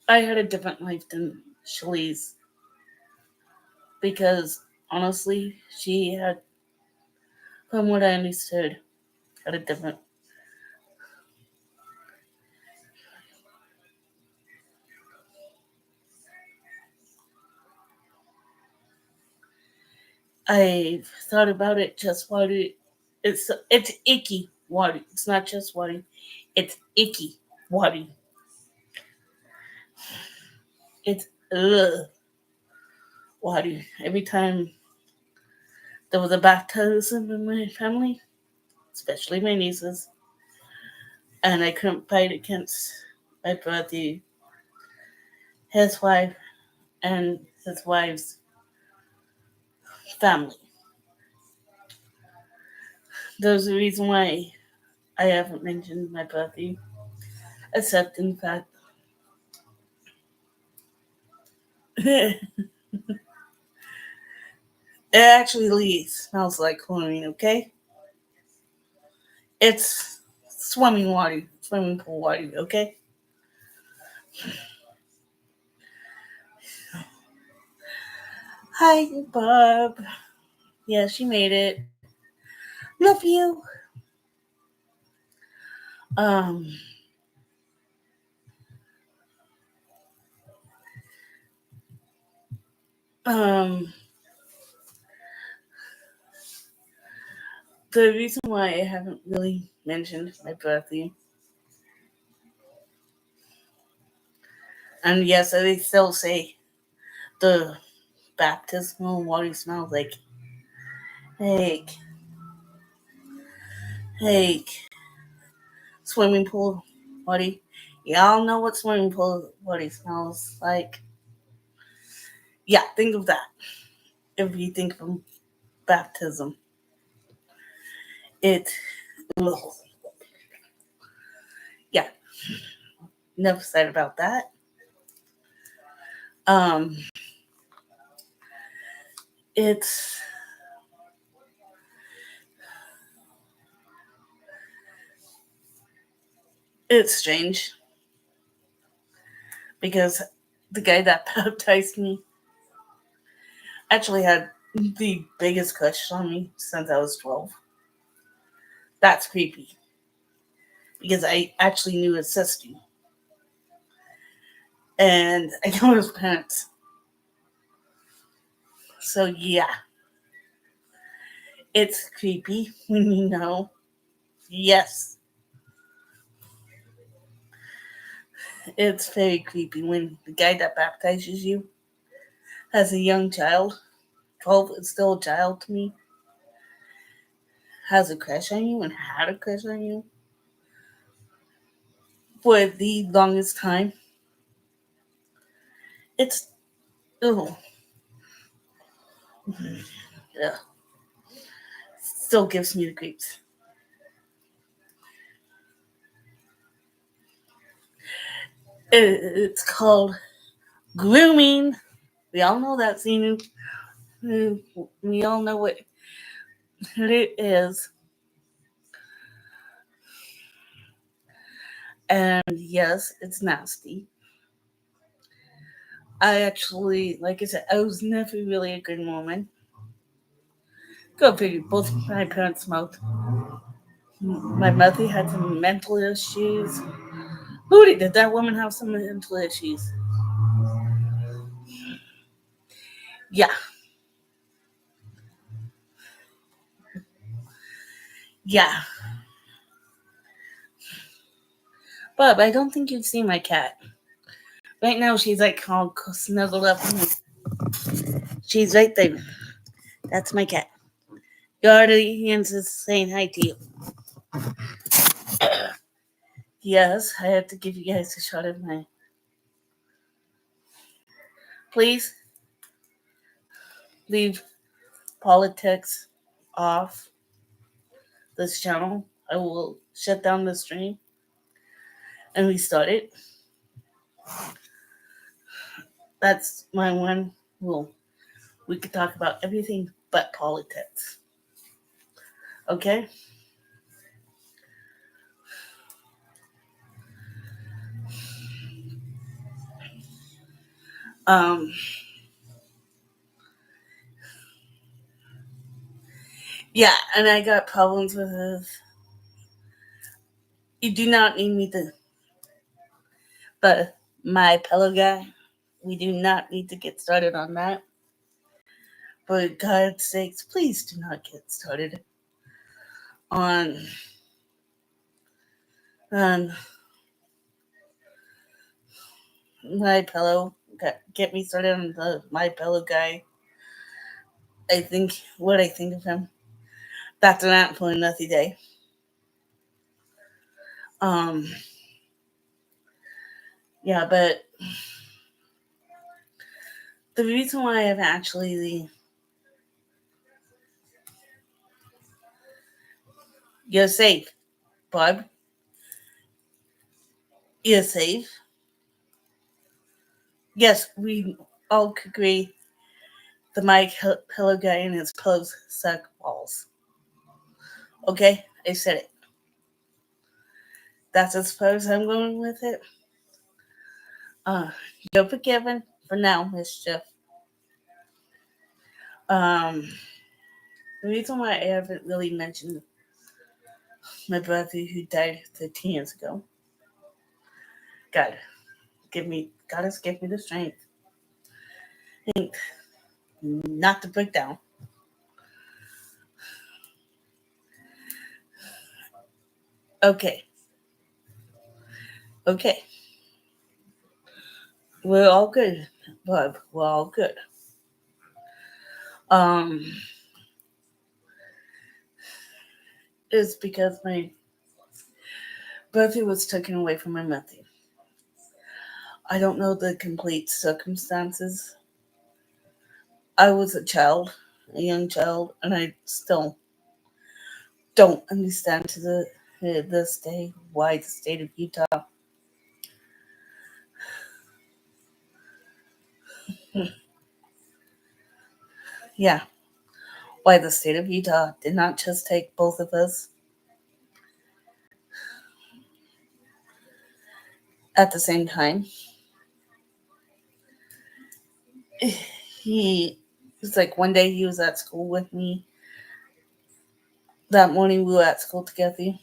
Speaker 1: I had a different life than Shalice because honestly, she had, from what I understood, had a different. I've thought about it. Just water. It's icky water. It's not just water. It's icky water. It's water. Every time there was a baptism in my family, especially my nieces, and I couldn't fight against my brother, his wife, and his wife's family. There's a reason why I haven't mentioned my brother, except in fact, it actually smells like chlorine, okay? It's swimming water, swimming pool water, okay? Hi, Bob. Yeah, she made it. Love you. Um, um, the reason why I haven't really mentioned my birthday, and yes, they still say the baptismal water smells like like swimming pool water. Y'all know what swimming pool water smells like. Yeah, think of that. If you think of baptism, it. Ugh. Yeah, never said about that. Um, it's it's strange because the guy that baptized me actually had the biggest crush on me since I was 12. That's creepy because I actually knew his sister and I know his parents. So yeah, it's creepy when you know. Yes, it's very creepy when the guy that baptizes you has a young child. 12 is still a child to me. Has a crush on you and had a crush on you for the longest time. It's oh yeah, still gives me the creeps. It's called grooming. We all know that scene. We all know what it is. And yes, it's nasty. I actually, like I said, I was never really a good woman. Go figure, both my parents smoked. My mother had some mental issues. Hootie, did that woman have some mental issues? Yeah, yeah. Bub, I don't think you've seen my cat. Right now, she's like all snuggled up. She's right there. That's my cat. Your audience is saying hi to you. Yes, I have to give you guys a shot of my. Please leave politics off this channel. I will shut down the stream and restart it. That's my one rule. We could talk about everything but politics. Okay? Um, yeah, and I got problems with this. You do not need me to, but my pillow guy, we do not need to get started on that. For God's sakes, please do not get started on my pillow. Get me started on the my pillow guy. I think what I think of him. That's an absolute nutty day. Yeah, but the reason why I've actually you're safe, Bob. You're safe. Yes, we all could agree the my pillow guy and his pillows suck balls. Okay, I said it. That's as far as I'm going with it. Uh, you're forgiven for now, Mischief. Um, the reason why I haven't really mentioned my brother who died 13 years ago. God, God has given me the strength not to break down. Okay. Okay. We're all good, Bob. We're all good. It's because my brother was taken away from my mother. I don't know the complete circumstances. I was a child, a young child, and I still don't understand to this day why the state of Utah yeah, why the state of Utah did not just take both of us at the same time. He was like one day he was at school with me. That morning we were at school together.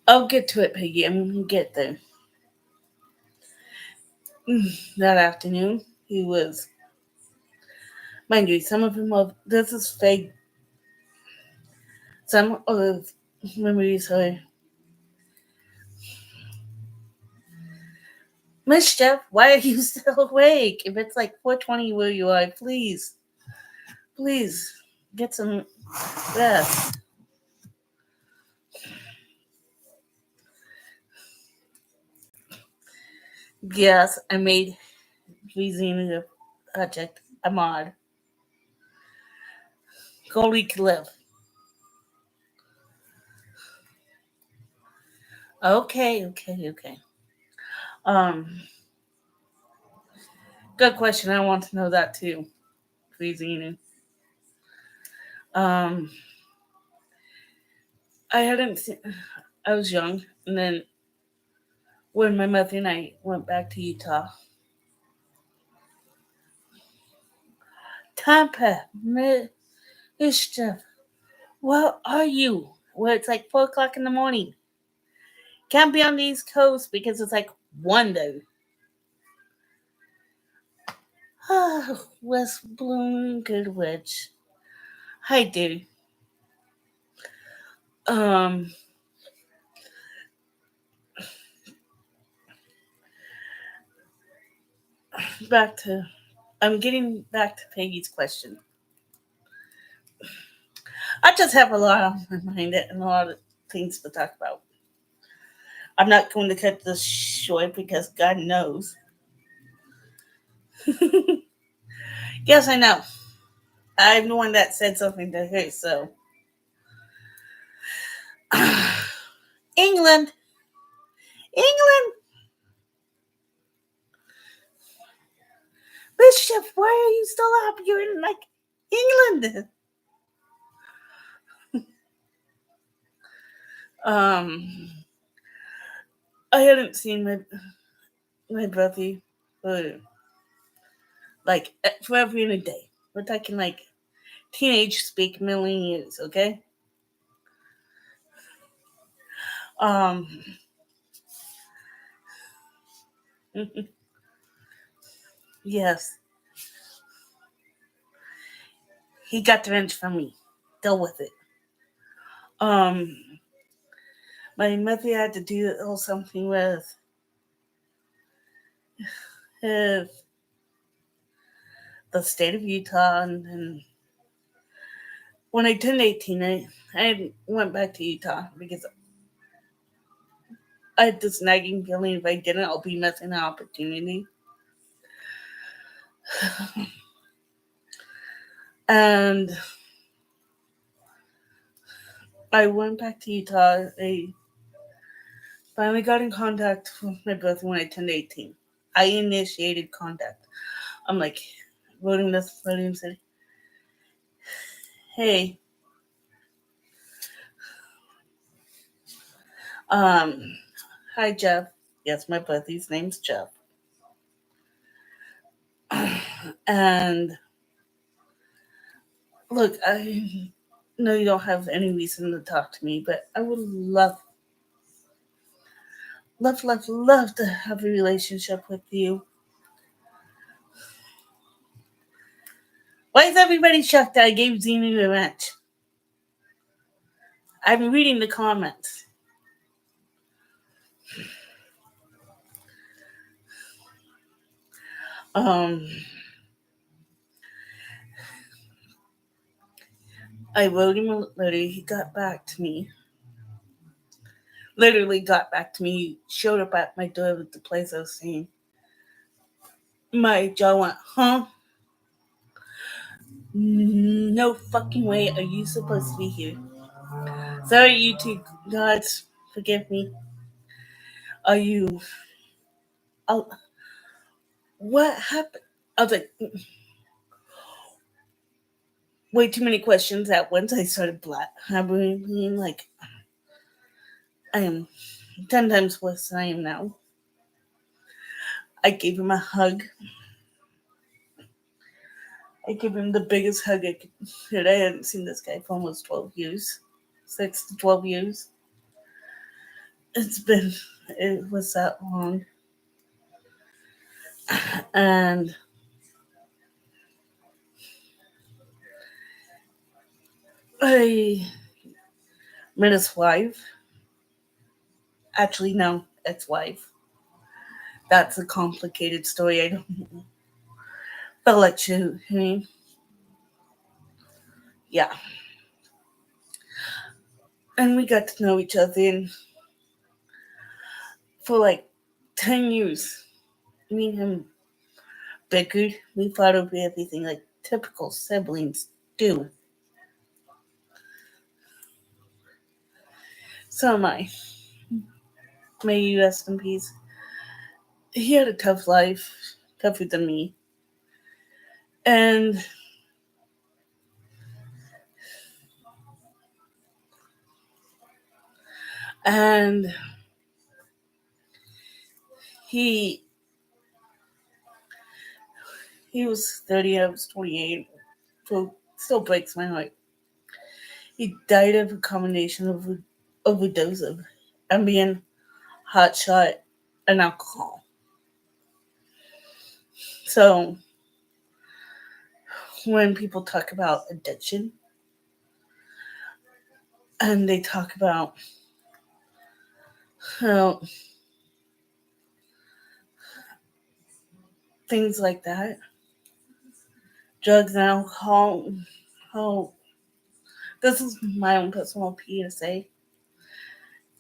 Speaker 1: I'll get to it, Peggy. I'm gonna get there. That afternoon, he was, mind you, some of him are, this is fake. Some of the memories are. Mischief, why are you still awake? If it's like 4:20 where you are, please get some rest. Yes, I made Louisiana Project a mod. Goldie Cliff. Okay. Um, Good question. I want to know that too. Louisiana. Um, I hadn't seen. I was young, and then when my mother and I went back to Utah, Tampa, Mischief, where are you? Well, it's like 4 o'clock in the morning. Can't be on the East Coast because it's like 1 though. West Bloom, Good Witch. Hi, dude. I'm getting back to Peggy's question. I just have a lot on my mind and a lot of things to talk about. I'm not going to cut this short because God knows. Yes, I know. I'm the one that said something to her, so. England! England! Bishop, why are you still up? You're in, like, England! I hadn't seen my brother for, like, forever in a day. We're talking, like, teenage speak million years, okay? Um, yes, he got revenge from me. Deal with it. Um, my mother had to do a little something with the state of Utah, and when I turned 18, I went back to Utah because I had this nagging feeling if I didn't, I'll be missing an opportunity. And I went back to Utah. I finally got in contact with my brother when I turned 18. I initiated contact. I'm like, voting this, voting said, hey, hi Jeff. Yes, my brother's name's Jeff. And look, I know you don't have any reason to talk to me, but I would love to have a relationship with you. Why is everybody shocked that I gave Zena a match? I'm reading the comments. I wrote him a letter. He got back to me. Literally got back to me. He showed up at my door with the place I was staying. My jaw went, huh? No fucking way are you supposed to be here. Sorry, YouTube gods, forgive me. Are you? Oh, what happened? I was like, way too many questions at once. I started blabbering like I am 10 times worse than I am now. I gave him a hug. I gave him the biggest hug I could. I hadn't seen this guy for almost 12 years. 6 to 12 years. It was that long. And I met his wife. Actually, no, ex-wife. That's a complicated story. I don't know. I'll let you. Yeah. And we got to know each other for like 10 years. Me and him bickered. We fought over everything like typical siblings do. So am I. May you rest in peace. He had a tough life, tougher than me. And and he was 30, I was 28. So still breaks my heart. He died of a combination of overdose of Ambien, hot shot, and alcohol. So when people talk about addiction, And they talk about how things like that, drugs and alcohol, how this is my own personal PSA.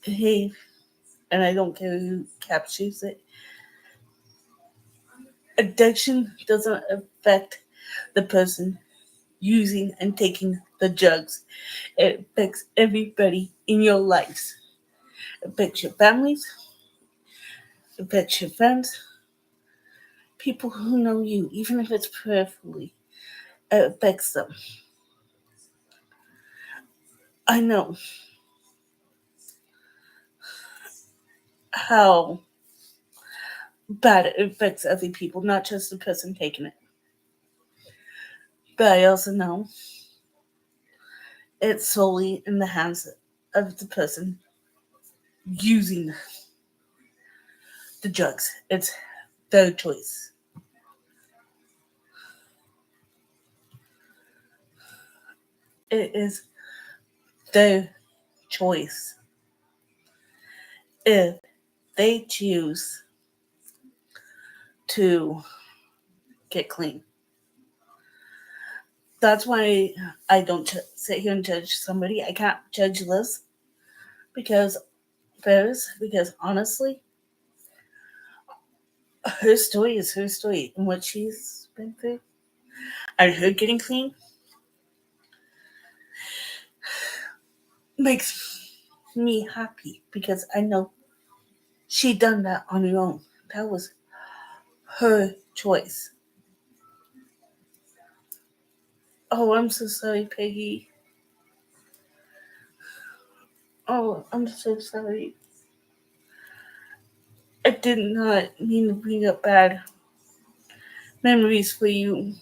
Speaker 1: Hey, and I don't care who captures it. Addiction doesn't affect the person using and taking the drugs. It affects everybody in your lives. It affects your families, it affects your friends, people who know you, even if it's peripherally. It affects them. I know how bad it affects other people, not just the person taking it. But I also know it's solely in the hands of the person using the drugs. It's their choice. It is their choice. If they choose to get clean. That's why I don't sit here and judge somebody. I can't judge Liz because because honestly, her story is her story and what she's been through. And her getting clean makes me happy because I know she done that on her own. That was her choice. Oh, I'm so sorry, Peggy. Oh, I'm so sorry. I did not mean to bring up bad memories for you.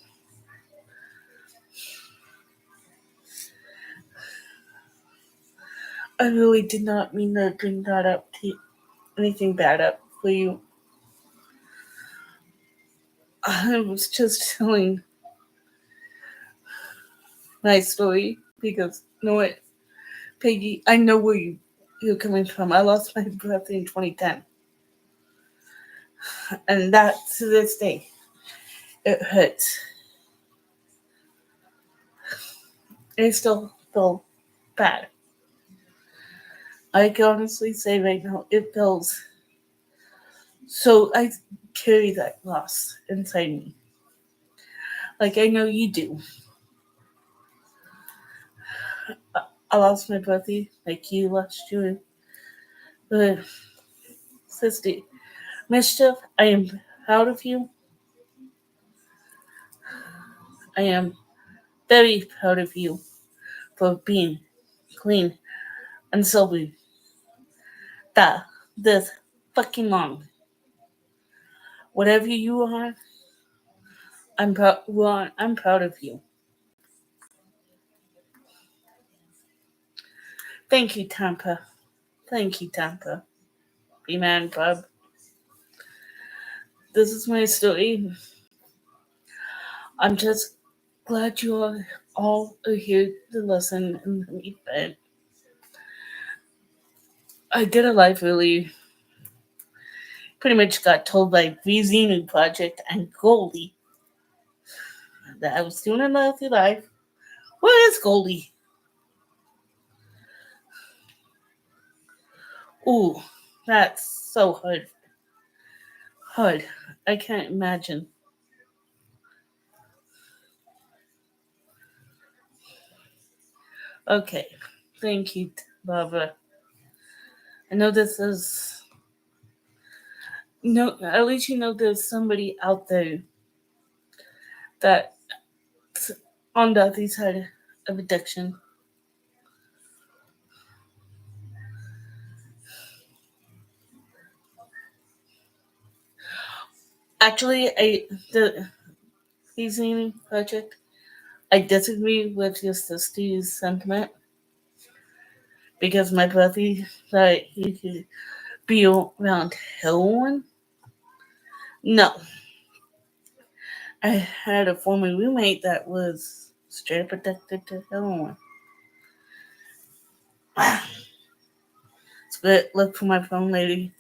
Speaker 1: I really did not mean to bring that up to anything bad up for you. I was just telling my story because you know what, Peggy, I know where you're coming from. I lost my birthday in 2010. And that to this day it hurts. I still feel bad. I can honestly say right now it feels so I carry that loss inside me. Like I know you do. I lost my birthday like you lost your sister. Mischief, I am proud of you. I am very proud of you for being clean and sober that this fucking long. Whatever you are, I'm proud of you. Thank you, Tampa. Thank you, Tampa. Be man, bub. This is my story. I'm just glad you all are here to listen and me vent. I did a live really pretty much got told by VZenu Project and Goldie that I was doing a healthy life. What is Goldie? Ooh, that's so hard. Hard. I can't imagine. Okay. Thank you, Barbara. I know this is no at least you know there's somebody out there that's on the other side of addiction. Actually, the Reasoning Project, I disagree with your sister's sentiment because my brother thought he could be around heroin. No, I had a former roommate that was straight up addicted to heroin. Look for my phone, lady.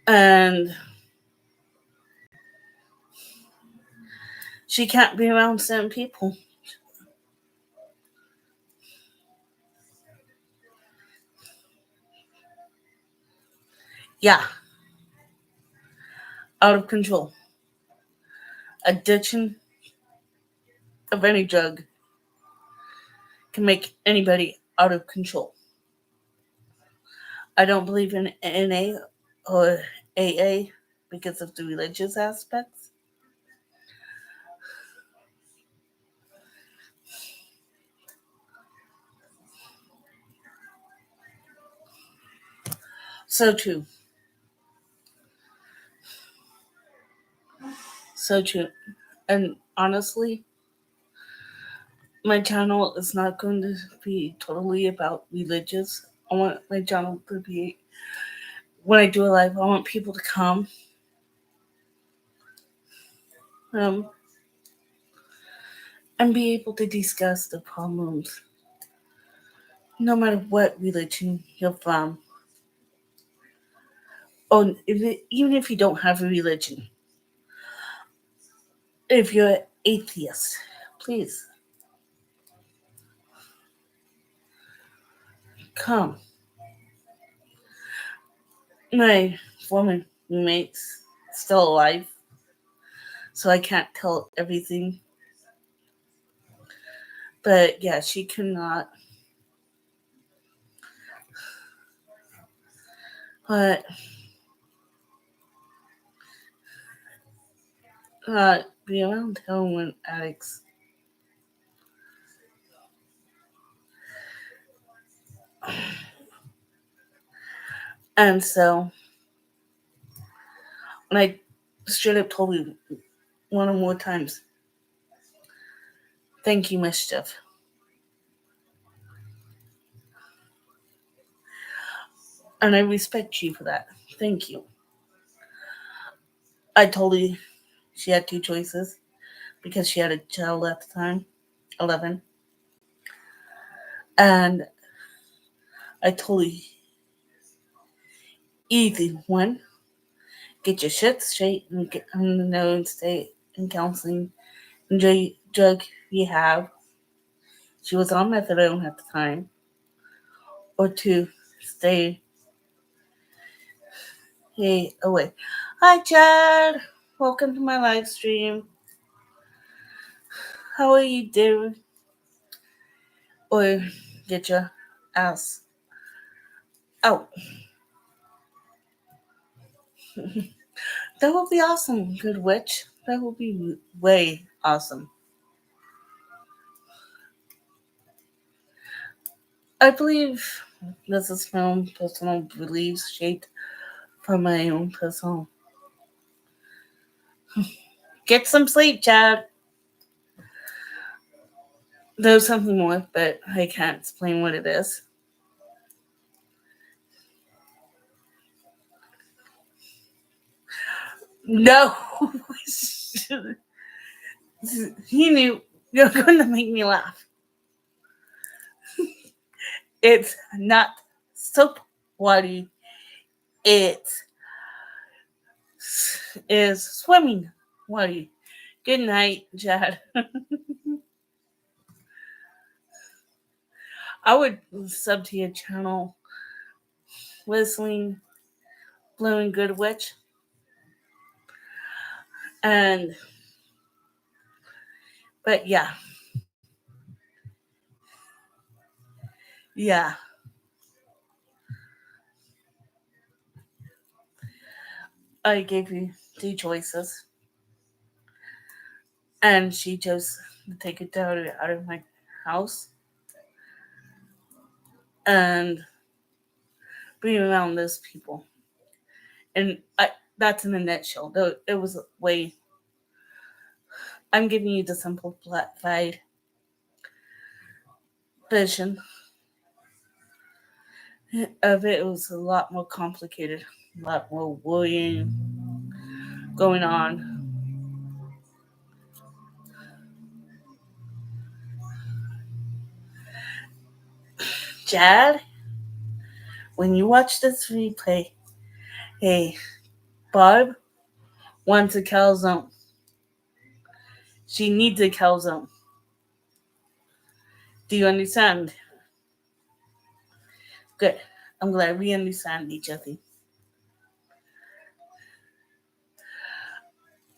Speaker 1: And she can't be around certain people. Yeah, out of control. Addiction of any drug can make anybody out of control. I don't believe in NA or AA because of the religious aspects. So true. So true. And honestly, my channel is not going to be totally about religious. I want my channel to be, when I do a live, I want people to come um, and be able to discuss the problems, no matter what religion you're from, or even if you don't have a religion. If you're an atheist, please come. My former roommate's still alive, so I can't tell everything. But yeah, she could not. But be around heroin addicts. And so, when I straight up told you one or more times, thank you, Mischief. And I respect you for that. Thank you. I told you she had two choices because she had a child at the time, 11. And I told you either one, get your shit straight and get on the know and stay in counseling, enjoy drug rehab. She was on methadone at the time. Or two, stay away. Hi, Chad. Welcome to my live stream. How are you doing? Or get your ass out. That would be awesome, good witch. That would be way awesome. I believe this is my own personal beliefs shaped from my own personal. Get some sleep, Chad. There's something more, but I can't explain what it is. No. He knew you're going to make me laugh. It's not soap water. It is swimming water. Good night, Chad. I would sub to your channel, Whistling Blowing Good Witch. But yeah. Yeah. I gave you two choices. And she chose to take a daughter out of my house and be around those people. And that's in a nutshell. Though it was way. I'm giving you the simplified version of it. It was a lot more complicated, a lot more worrying going on. Chad, when you watch this replay, hey, Barb wants a calzone. She needs a calzone. Do you understand? Good. I'm glad we understand each other.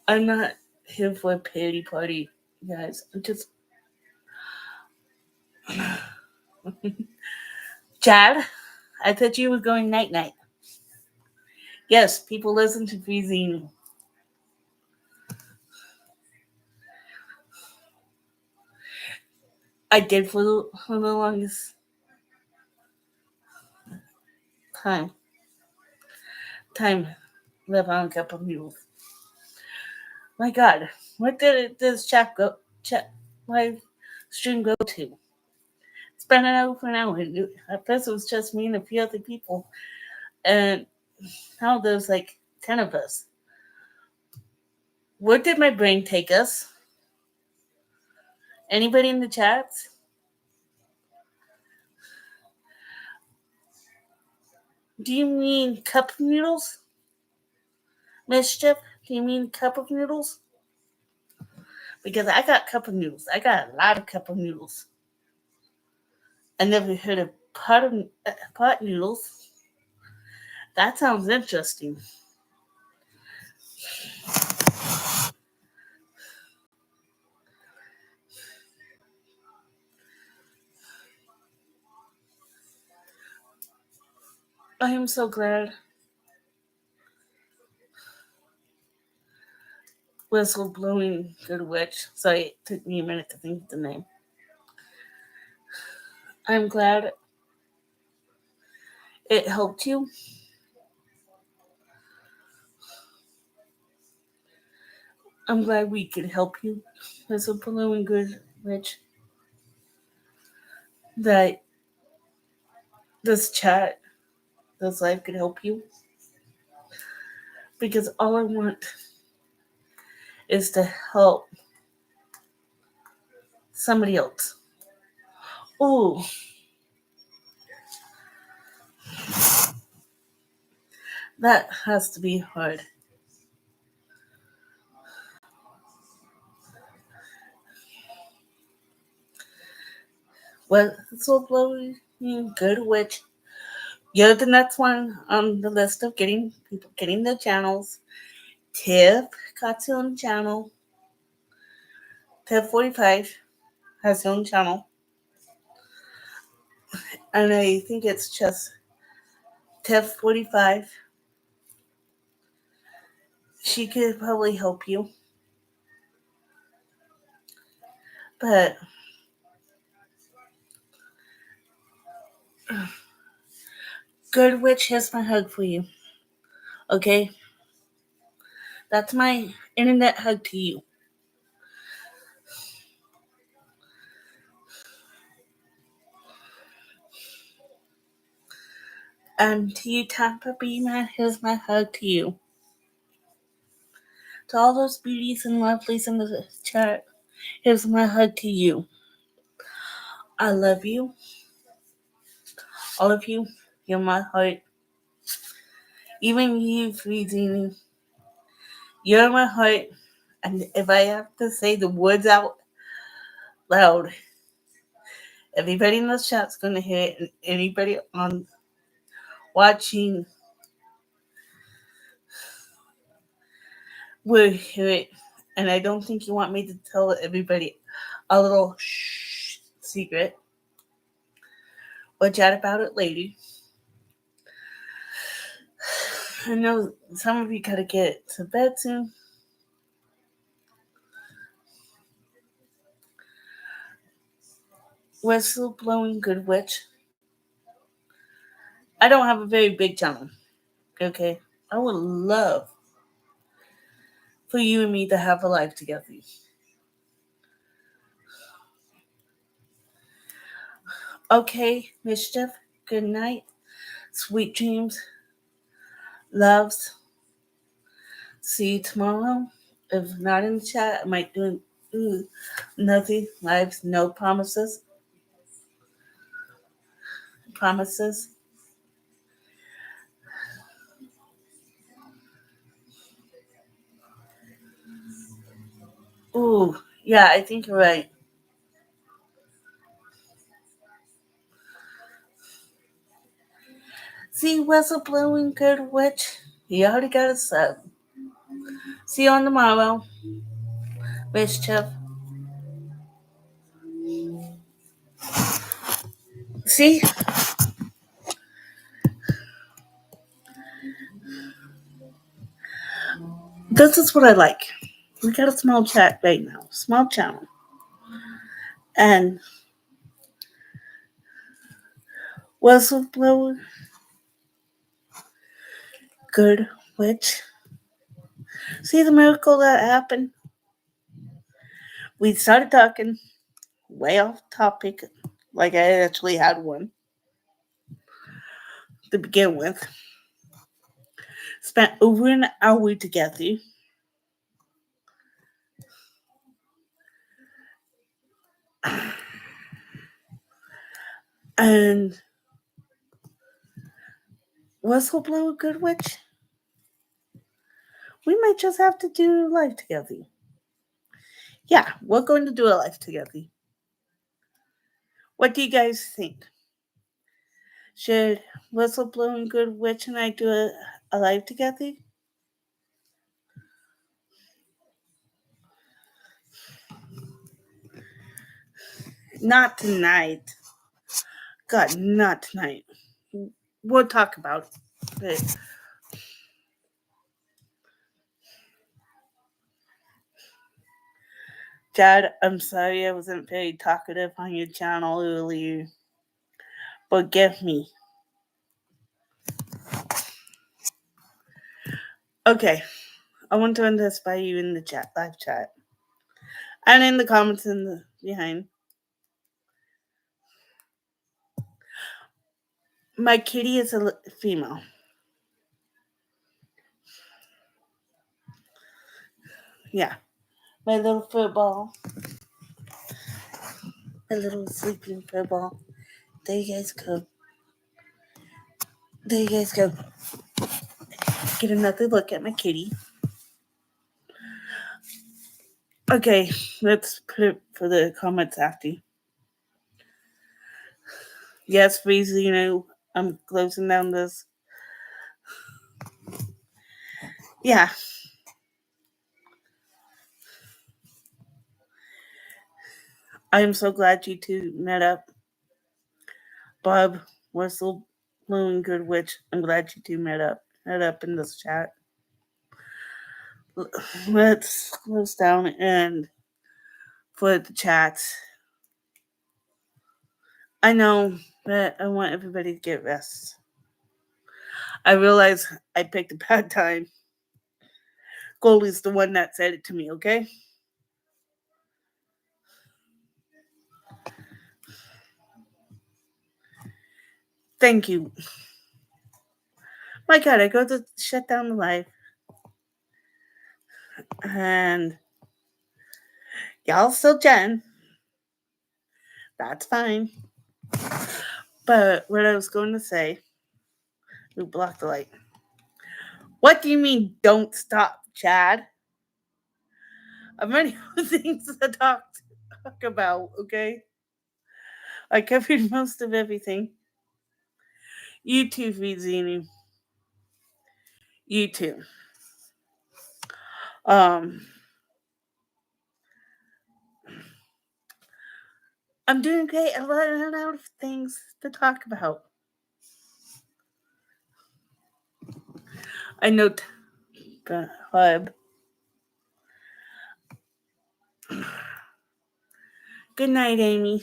Speaker 1: I'm not here for a pity party, guys. I'm just. Chad, I thought you were going night night. Yes, people listen to Freezing. I did for the longest time. Live on a cup of noodles. My God, what did this live stream go to? It's been an hour for an hour. At first it was just me and a few other people, and now there's like 10 of us. Where did my brain take us? Anybody in the chats? Do you mean cup of noodles? Mischief? Do you mean cup of noodles? Because I got cup of noodles. I got a lot of cup of noodles. I never heard of pot noodles. That sounds interesting. I am so glad Whistle Blowing Good Witch. Sorry, it took me a minute to think of the name. I'm glad it helped you. I'm glad we could help you, Whistle Blowing Good Witch. That this chat, this live could help you. Because all I want is to help somebody else. Ooh. That has to be hard. Whistle Blowing Good Witch. You're the next one on the list of getting their channels. Tiff Cartoon Channel. Tiff 45 has her own channel. And I think it's just Tiff 45. She could probably help you. But Good Witch, here's my hug for you. Okay? That's my internet hug to you. And to you, Tampa B Man, here's my hug to you. To all those beauties and lovelies in the chat, here's my hug to you. I love you. All of you, you're my heart. Even you, Freezing, you're my heart. And if I have to say the words out loud, everybody in the chat's going to hear it, and anybody on watching will hear it. And I don't think you want me to tell everybody a little secret. We'll chat about it later. I know some of you gotta get to bed soon. Whistle Blowing Good Witch. I don't have a very big channel. Okay? I would love for you and me to have a life together. Okay, Mischief. Good night. Sweet dreams. Loves. See you tomorrow. If not in the chat, I might do nothing. Lives, no promises. promises. Ooh, yeah, I think you're right. See, whistleblowing good witch. He already got a sub. See you on tomorrow, mischief. See, this is what I like. We got a small chat right now, small channel, and whistleblower good witch. See the miracle that happened? We started talking way off topic, like I actually had one to begin with. Spent over an hour together. And whistleblower good witch? We might just have to do life together. Yeah, we're going to do a life together. What do you guys think? Should whistleblowing good witch and I do a live together? Not tonight. God, not tonight. We'll talk about it. Dad, I'm sorry I wasn't very talkative on your channel earlier. Forgive me. Okay, I want to run this by you in the chat, live chat, and in the comments in the behind. My kitty is a female. Yeah, my little fur ball, my little sleeping fur ball. There you guys go. There you guys go. Get another look at my kitty. Okay, let's put it for the comments after. Yes, please, I'm closing down this. Yeah. I am so glad you two met up. Bob, Whistle, Blue, and Good Witch, I'm glad you two met up in this chat. Let's close down and put the chats. I know that I want everybody to get rest. I realize I picked a bad time. Goldie's the one that said it to me, okay? Thank you. My God, I go to shut down the live. And y'all still Jen. That's fine. But what I was going to say, we blocked the light. What do you mean, don't stop, Chad? I'm running out of things to talk about, okay? I covered most of everything. You too, Vizini. You too. I'm doing great. I'm running out of things to talk about. I know the hub. Good night, Amy.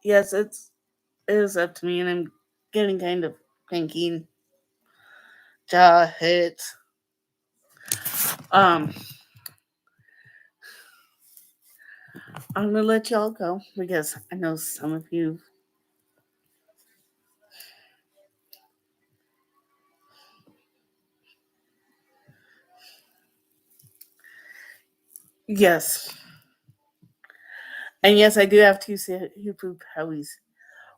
Speaker 1: Yes, it is up to me, and I'm getting kind of cranky. Jaw hits. I'm gonna let y'all go because I know some of you. Yes. And yes, I do have two superpowers.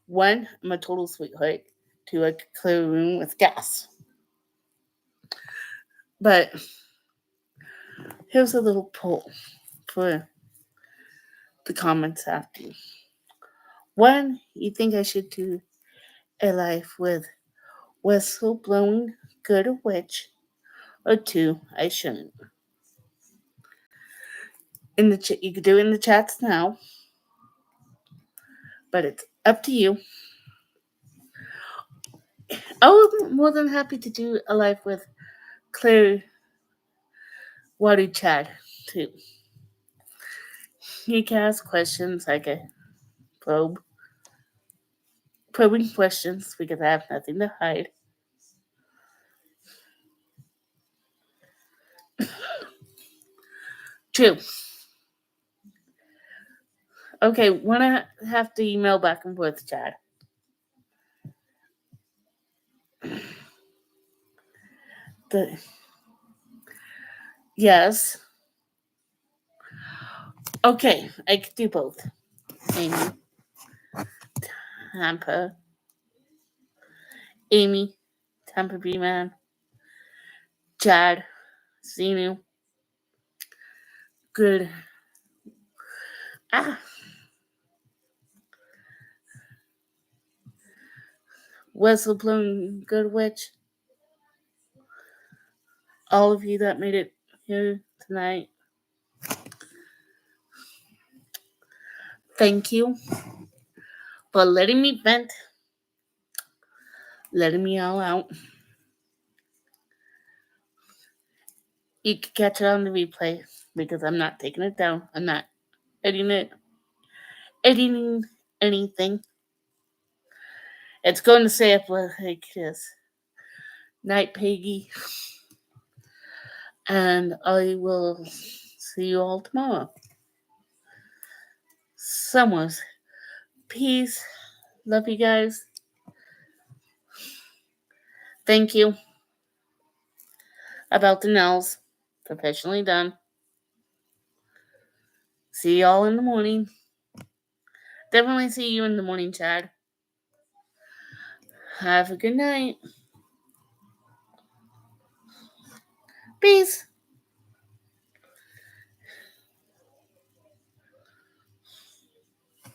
Speaker 1: 1, I'm a total sweetheart. 2, I could clear a room with gas. But here's a little poll for the comments after. 1, you think I should do a life with whistleblowing good or witch? Or 2, I shouldn't. You can do it in the chats now, but it's up to you. I'm more than happy to do a live with Claire Water Chat too. You can ask questions like a probing questions because I have nothing to hide. True. Okay, wanna have to email back and forth, Chad. Yes. Okay, I could do both. Amy. Tampa. Amy. Tampa B Man. Chad. Zenu. Good. Whistleblowing Good Witch. All of you that made it here tonight. Thank you for letting me vent, letting me all out. You can catch it on the replay because I'm not taking it down. I'm not editing anything. It's going to say up like this. Night, Peggy. And I will see you all tomorrow. Somewhere. Peace. Love you guys. Thank you. About the nails. Professionally done. See y'all in the morning. Definitely see you in the morning, Chad. Have a good night. Peace.